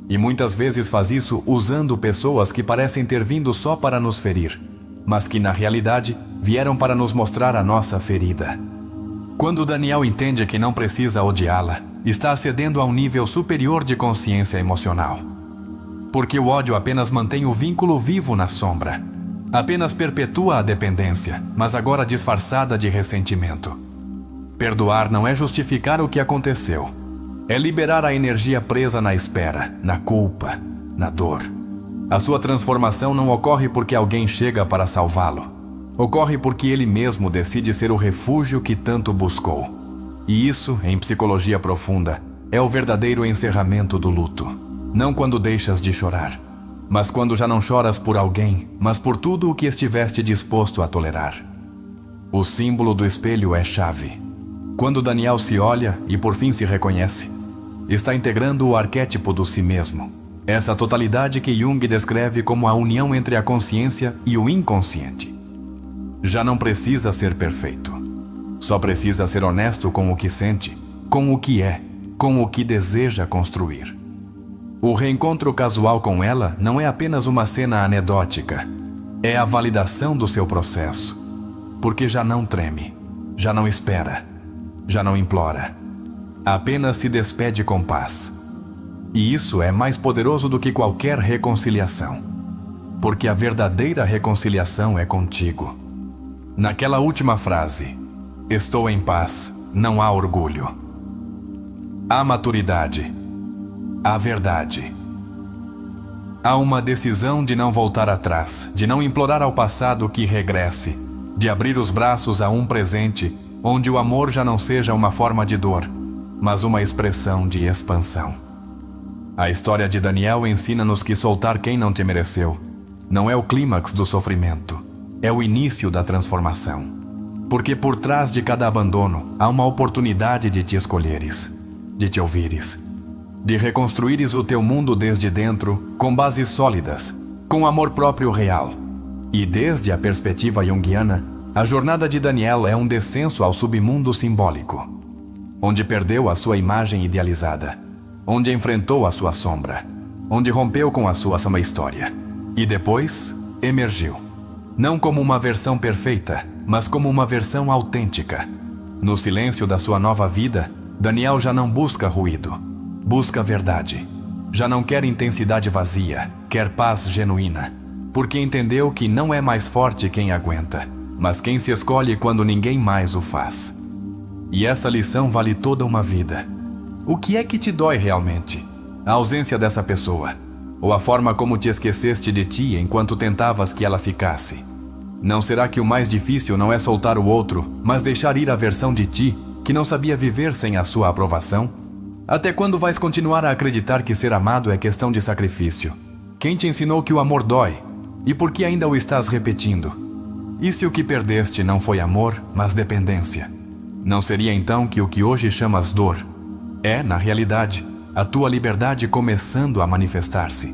E muitas vezes faz isso usando pessoas que parecem ter vindo só para nos ferir, mas que na realidade vieram para nos mostrar a nossa ferida. Quando Daniel entende que não precisa odiá-la, está acedendo a um nível superior de consciência emocional. Porque o ódio apenas mantém o vínculo vivo na sombra. Apenas perpetua a dependência, mas agora disfarçada de ressentimento. Perdoar não é justificar o que aconteceu. É liberar a energia presa na espera, na culpa, na dor. A sua transformação não ocorre porque alguém chega para salvá-lo. Ocorre porque ele mesmo decide ser o refúgio que tanto buscou. E isso, em psicologia profunda, é o verdadeiro encerramento do luto. Não quando deixas de chorar, mas quando já não choras por alguém, mas por tudo o que estiveste disposto a tolerar. O símbolo do espelho é chave. Quando Daniel se olha e por fim se reconhece, está integrando o arquétipo do si mesmo. Essa totalidade que Jung descreve como a união entre a consciência e o inconsciente. Já não precisa ser perfeito. Só precisa ser honesto com o que sente, com o que é, com o que deseja construir. O reencontro casual com ela não é apenas uma cena anedótica. É a validação do seu processo. Porque já não treme, já não espera, já não implora. Apenas se despede com paz. E isso é mais poderoso do que qualquer reconciliação. Porque a verdadeira reconciliação é contigo. Naquela última frase, estou em paz, não há orgulho. Há maturidade. Há verdade. Há uma decisão de não voltar atrás, de não implorar ao passado que regresse, de abrir os braços a um presente onde o amor já não seja uma forma de dor, mas uma expressão de expansão. A história de Daniel ensina-nos que soltar quem não te mereceu não é o clímax do sofrimento, é o início da transformação. Porque por trás de cada abandono há uma oportunidade de te escolheres, de te ouvires, de reconstruires o teu mundo desde dentro com bases sólidas, com amor próprio real. E desde a perspectiva junguiana, a jornada de Daniel é um descenso ao submundo simbólico, onde perdeu a sua imagem idealizada, onde enfrentou a sua sombra, onde rompeu com a sua história, e depois emergiu, não como uma versão perfeita, mas como uma versão autêntica. No silêncio da sua nova vida, Daniel já não busca ruído, busca verdade. Já não quer intensidade vazia, quer paz genuína. porque entendeu que não é mais forte quem aguenta, mas quem se escolhe quando ninguém mais o faz. E essa lição vale toda uma vida. O que é que te dói realmente? A ausência dessa pessoa? Ou a forma como te esqueceste de ti enquanto tentavas que ela ficasse? Não será que o mais difícil não é soltar o outro, mas deixar ir a versão de ti que não sabia viver sem a sua aprovação? Até quando vais continuar a acreditar que ser amado é questão de sacrifício? Quem te ensinou que o amor dói? E por que ainda o estás repetindo? E se o que perdeste não foi amor, mas dependência? Não seria então que o que hoje chamas dor é, na realidade, a tua liberdade começando a manifestar-se?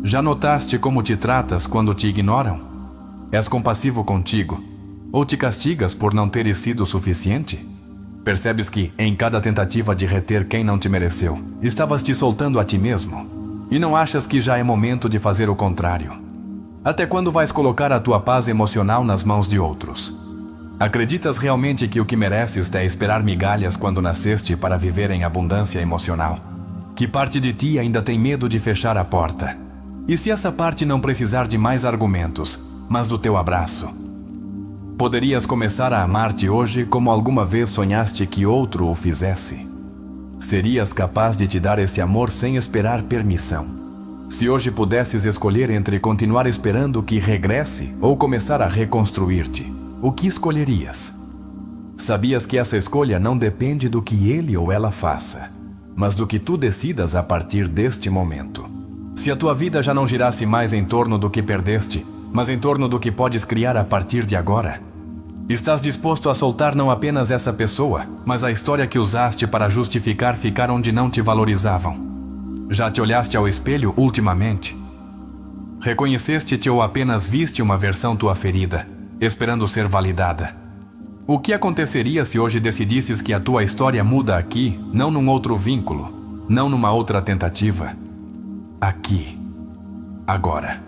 Já notaste como te tratas quando te ignoram? És compassivo contigo? Ou te castigas por não teres sido suficiente? Percebes que, em cada tentativa de reter quem não te mereceu, estavas te soltando a ti mesmo? E não achas que já é momento de fazer o contrário? Até quando vais colocar a tua paz emocional nas mãos de outros? Acreditas realmente que o que mereces é esperar migalhas quando nasceste para viver em abundância emocional? Que parte de ti ainda tem medo de fechar a porta? E se essa parte não precisar de mais argumentos, mas do teu abraço? Poderias começar a amar-te hoje como alguma vez sonhaste que outro o fizesse? Serias capaz de te dar esse amor sem esperar permissão? Se hoje pudesses escolher entre continuar esperando que regresse ou começar a reconstruir-te, o que escolherias? Sabias que essa escolha não depende do que ele ou ela faça, mas do que tu decidas a partir deste momento. Se a tua vida já não girasse mais em torno do que perdeste, mas em torno do que podes criar a partir de agora, estás disposto a soltar não apenas essa pessoa, mas a história que usaste para justificar ficar onde não te valorizavam? Já te olhaste ao espelho ultimamente? Reconheceste-te ou apenas viste uma versão tua ferida, esperando ser validada? O que aconteceria se hoje decidisses que a tua história muda aqui, não num outro vínculo, não numa outra tentativa? Aqui, agora,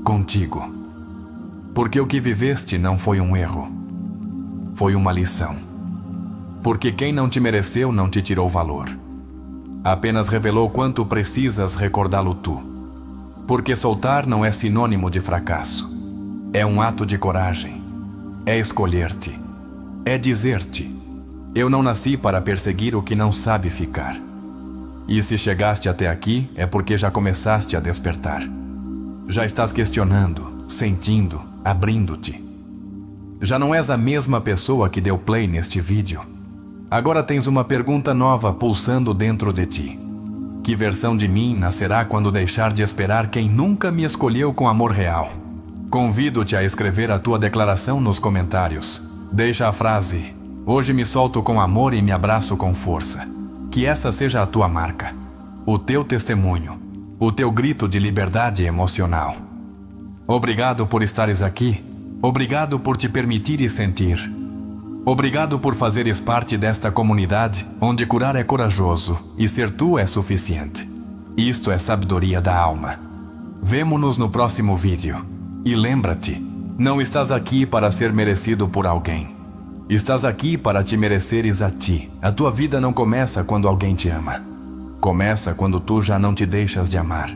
contigo. Porque o que viveste não foi um erro, foi uma lição. Porque quem não te mereceu não te tirou valor, apenas revelou quanto precisas recordá-lo tu. Porque soltar não é sinônimo de fracasso, é um ato de coragem, é escolher-te, é dizer-te: eu não nasci para perseguir o que não sabe ficar. E se chegaste até aqui é porque já começaste a despertar. Já estás questionando, sentindo, abrindo-te. Já não és a mesma pessoa que deu play neste vídeo. Agora tens uma pergunta nova pulsando dentro de ti. Que versão de mim nascerá quando deixar de esperar quem nunca me escolheu com amor real? Convido-te a escrever a tua declaração nos comentários. Deixa a frase: hoje me solto com amor e me abraço com força. Que essa seja a tua marca, o teu testemunho, o teu grito de liberdade emocional. Obrigado por estares aqui. Obrigado por te permitires sentir. Obrigado por fazeres parte desta comunidade onde curar é corajoso e ser tu é suficiente. Isto é sabedoria da alma. Vemo-nos no próximo vídeo. E lembra-te, não estás aqui para ser merecido por alguém. Estás aqui para te mereceres a ti. A tua vida não começa quando alguém te ama. Começa quando tu já não te deixas de amar.